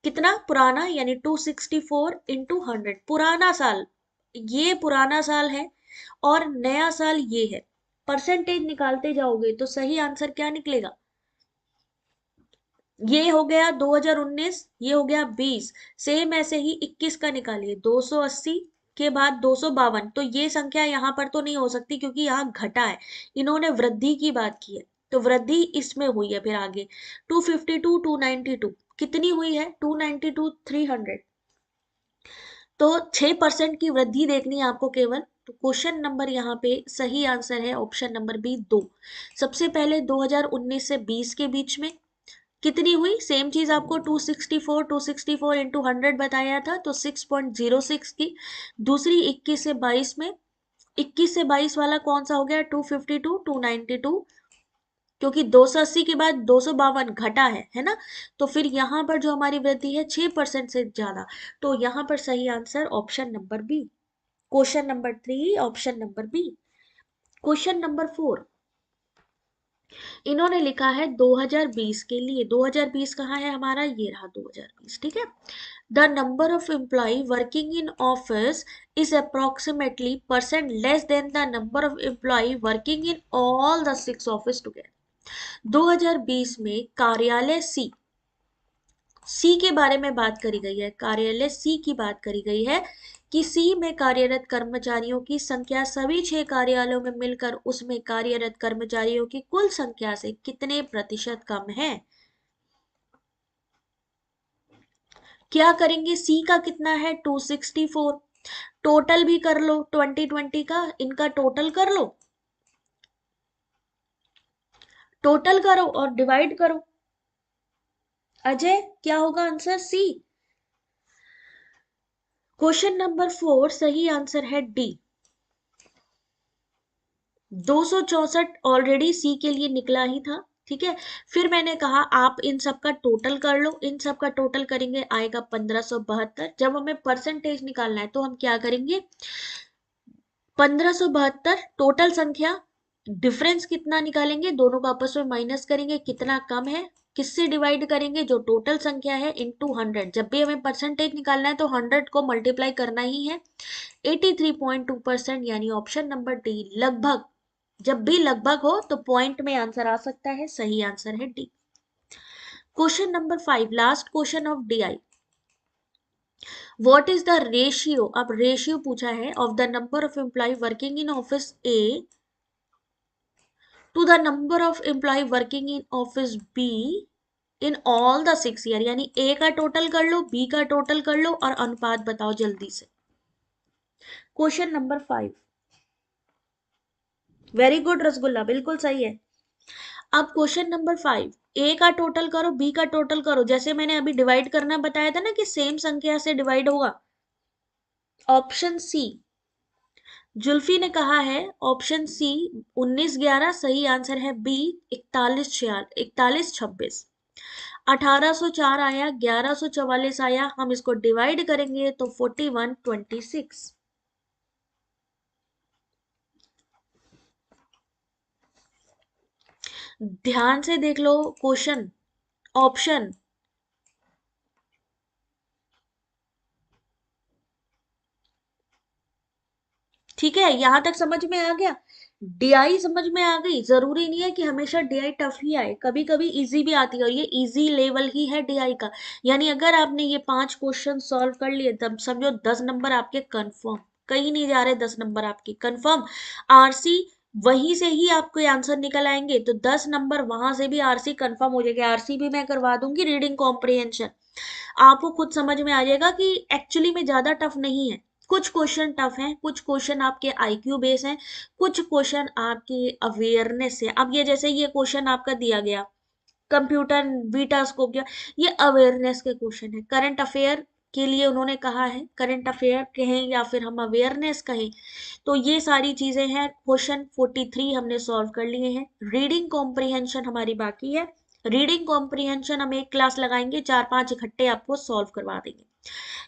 कितना पुराना, यानी 264 इंटू 100, पुराना साल, ये पुराना साल है और नया साल ये है। परसेंटेज निकालते जाओगे तो सही आंसर क्या निकलेगा? ये हो गया 2019, ये हो गया 20, सेम ऐसे ही 21 का निकालिए, 280 के बाद 252, तो ये संख्या यहाँ पर तो नहीं हो सकती क्योंकि यहाँ घटा है, इन्होंने वृद्धि की बात की है, तो वृद्धि इसमें हुई है। फिर आगे 252, 292 कितनी हुई है? 292, 300, तो 6% की वृद्धि देखनी है आपको केवल। तो क्वेश्चन नंबर यहाँ पे सही आंसर है ऑप्शन नंबर बी 2। सबसे पहले 2019 से 20 के बीच में कितनी हुई? सेम चीज आपको 264 इंटू 100 बताया था, तो 6.06 की। दूसरी 21 से 22 में, 21 से 22 वाला कौन सा हो गया? 252, 292, क्योंकि 280 के बाद 252 घटा है ना, तो फिर यहाँ पर जो हमारी वृद्धि है 6% से ज्यादा, तो यहाँ पर सही answer option number B. Question number 3 option number B. Question number 4 इन्होंने लिखा है 2020 के लिए। 2020 कहाँ है हमारा? ये रहा 2020, ठीक है। The number of employ working in office is approximately percent less than the number of employ working in all the 6 office together. 2020 में कार्यालय सी के बारे में बात करी गई है, कार्यालय सी की बात करी गई है कि सी में कार्यरत कर्मचारियों की संख्या सभी 6 कार्यालयों में मिलकर उसमें कार्यरत कर्मचारियों की कुल संख्या से कितने प्रतिशत कम है। क्या करेंगे? सी का कितना है? 264, टोटल भी कर लो 2020 का, इनका टोटल कर लो, टोटल करो और डिवाइड करो। अजय क्या होगा आंसर? सी। क्वेश्चन नंबर 4 सही आंसर है डी। 264 ऑलरेडी सी के लिए निकला ही था, ठीक है। फिर मैंने कहा आप इन सब का टोटल कर लो, इन सब का टोटल करेंगे आएगा 1572। जब हमें परसेंटेज निकालना है तो हम क्या करेंगे? 1572 टोटल संख्या, डिफरेंस कितना निकालेंगे? दोनों को आपस में माइनस करेंगे, कितना कम है, किससे डिवाइड करेंगे? जो टोटल संख्या है इंटू 100। जब भी हमें परसेंटेज निकालना है तो 100 को मल्टीप्लाई करना ही है। 83.2%, यानी ऑप्शन नंबर डी लगभग। जब भी लगभग हो तो पॉइंट में आंसर आ सकता है, सही आंसर है D. Question number 5 last question of DI. What is the ratio, अब रेशियो पूछा है, of the number of employ working in office A to the number of employ working in office B in all the 6 year, यानी A का total कर लो, B का total कर लो और अनुपात बताओ जल्दी से। Question number 5, very good rasgulla, बिल्कुल सही है। अब क्वेश्चन नंबर 5, ए का टोटल करो, बी का टोटल करो, जैसे मैंने अभी डिवाइड करना बताया था ना कि सेम संख्या से डिवाइड होगा। ऑप्शन सी, जुल्फी ने कहा है ऑप्शन सी 1911, सही आंसर है बी 41 41 26। 1804 आया, 1144 आया, हम इसको डिवाइड करेंगे तो 41 26। ध्यान से देख लो क्वेश्चन, ऑप्शन। ठीक है, यहां तक समझ में आ गया? डीआई समझ में आ गई? जरूरी नहीं है कि हमेशा डीआई टफ ही आए, कभी कभी इजी भी आती है, और ये इजी लेवल ही है डीआई का। यानी अगर आपने ये 5 क्वेश्चन सॉल्व कर लिए तब समझो 10 नंबर आपके कंफर्म, कहीं नहीं जा रहे 10 नंबर आपके कंफर्म। आरसी वहीं से ही आपको आंसर निकल आएंगे, तो 10 नंबर वहां से भी आरसी कंफर्म हो जाएगा। आरसी भी मैं करवा दूंगी, रीडिंग कॉम्प्रिहेंशन आपको खुद समझ में आ जाएगा कि एक्चुअली में ज्यादा टफ नहीं है। कुछ क्वेश्चन टफ हैं, कुछ क्वेश्चन आपके आईक्यू बेस हैं, कुछ क्वेश्चन आपके अवेयरनेस से। अब ये जैसे ये क्वेश्चन आपका दिया गया कंप्यूटर बीटा स्कोप गया, ये अवेयरनेस के क्वेश्चन है, करंट अफेयर के लिए उन्होंने कहा है, करंट अफेयर कहें या फिर हम अवेयरनेस कहें, तो ये सारी चीजें हैं। क्वेश्चन 43 हमने सॉल्व कर लिए हैं। रीडिंग कॉम्प्रिहेंशन हमारी बाकी है। रीडिंग कॉम्प्रिहेंशन हम एक क्लास लगाएंगे, 4-5 इकट्ठे आपको सॉल्व करवा देंगे।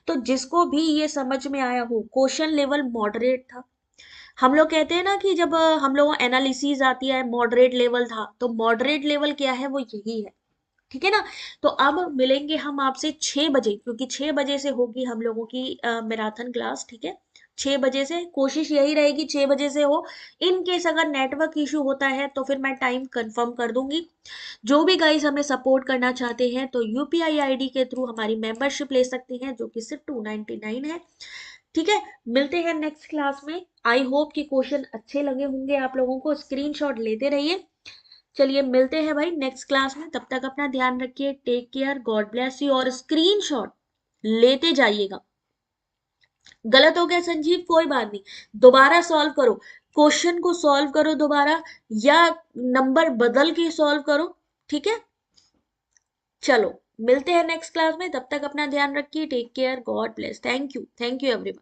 तो जिसको भी ये समझ में आया हो, क्वेश्चन लेवल मॉडरेट था। हम लोग कहते हैं ना कि जब हम लोग एनालिसिस आती है मॉडरेट लेवल था, तो मॉडरेट लेवल क्या है? वो यही है, ठीक है ना। तो अब मिलेंगे हम आपसे 6 बजे, क्योंकि 6 बजे से होगी हम लोगों की मैराथन क्लास, ठीक है। 6 बजे से कोशिश यही रहेगी 6 बजे से हो। इन केस अगर नेटवर्क इशू होता है तो फिर मैं टाइम कंफर्म कर दूंगी। जो भी गाइस हमें सपोर्ट करना चाहते हैं तो यूपीआई आईडी के थ्रू हमारी मेंबरशिप ले सकते हैं, जो कि सिर्फ 299 है। ठीक है, मिलते हैं नेक्स्ट क्लास में। आई होप कि क्वेश्चन अच्छे लगे होंगे आप लोगों को, स्क्रीनशॉट लेते रहिए। चलिए मिलते हैं भाई नेक्स्ट क्लास में, तब तक अपना ध्यान रखिए, take care, God bless you, और स्क्रीनशॉट लेते जाइएगा। गलत हो गया संजीव, कोई बात नहीं, दोबारा सॉल्व करो, क्वेश्चन को सॉल्व करो दोबारा, या नंबर बदल के सॉल्व करो, ठीक है। चलो मिलते हैं नेक्स्ट क्लास में, तब तक अपना ध्यान रखिए, take care, God bless, thank you everyone.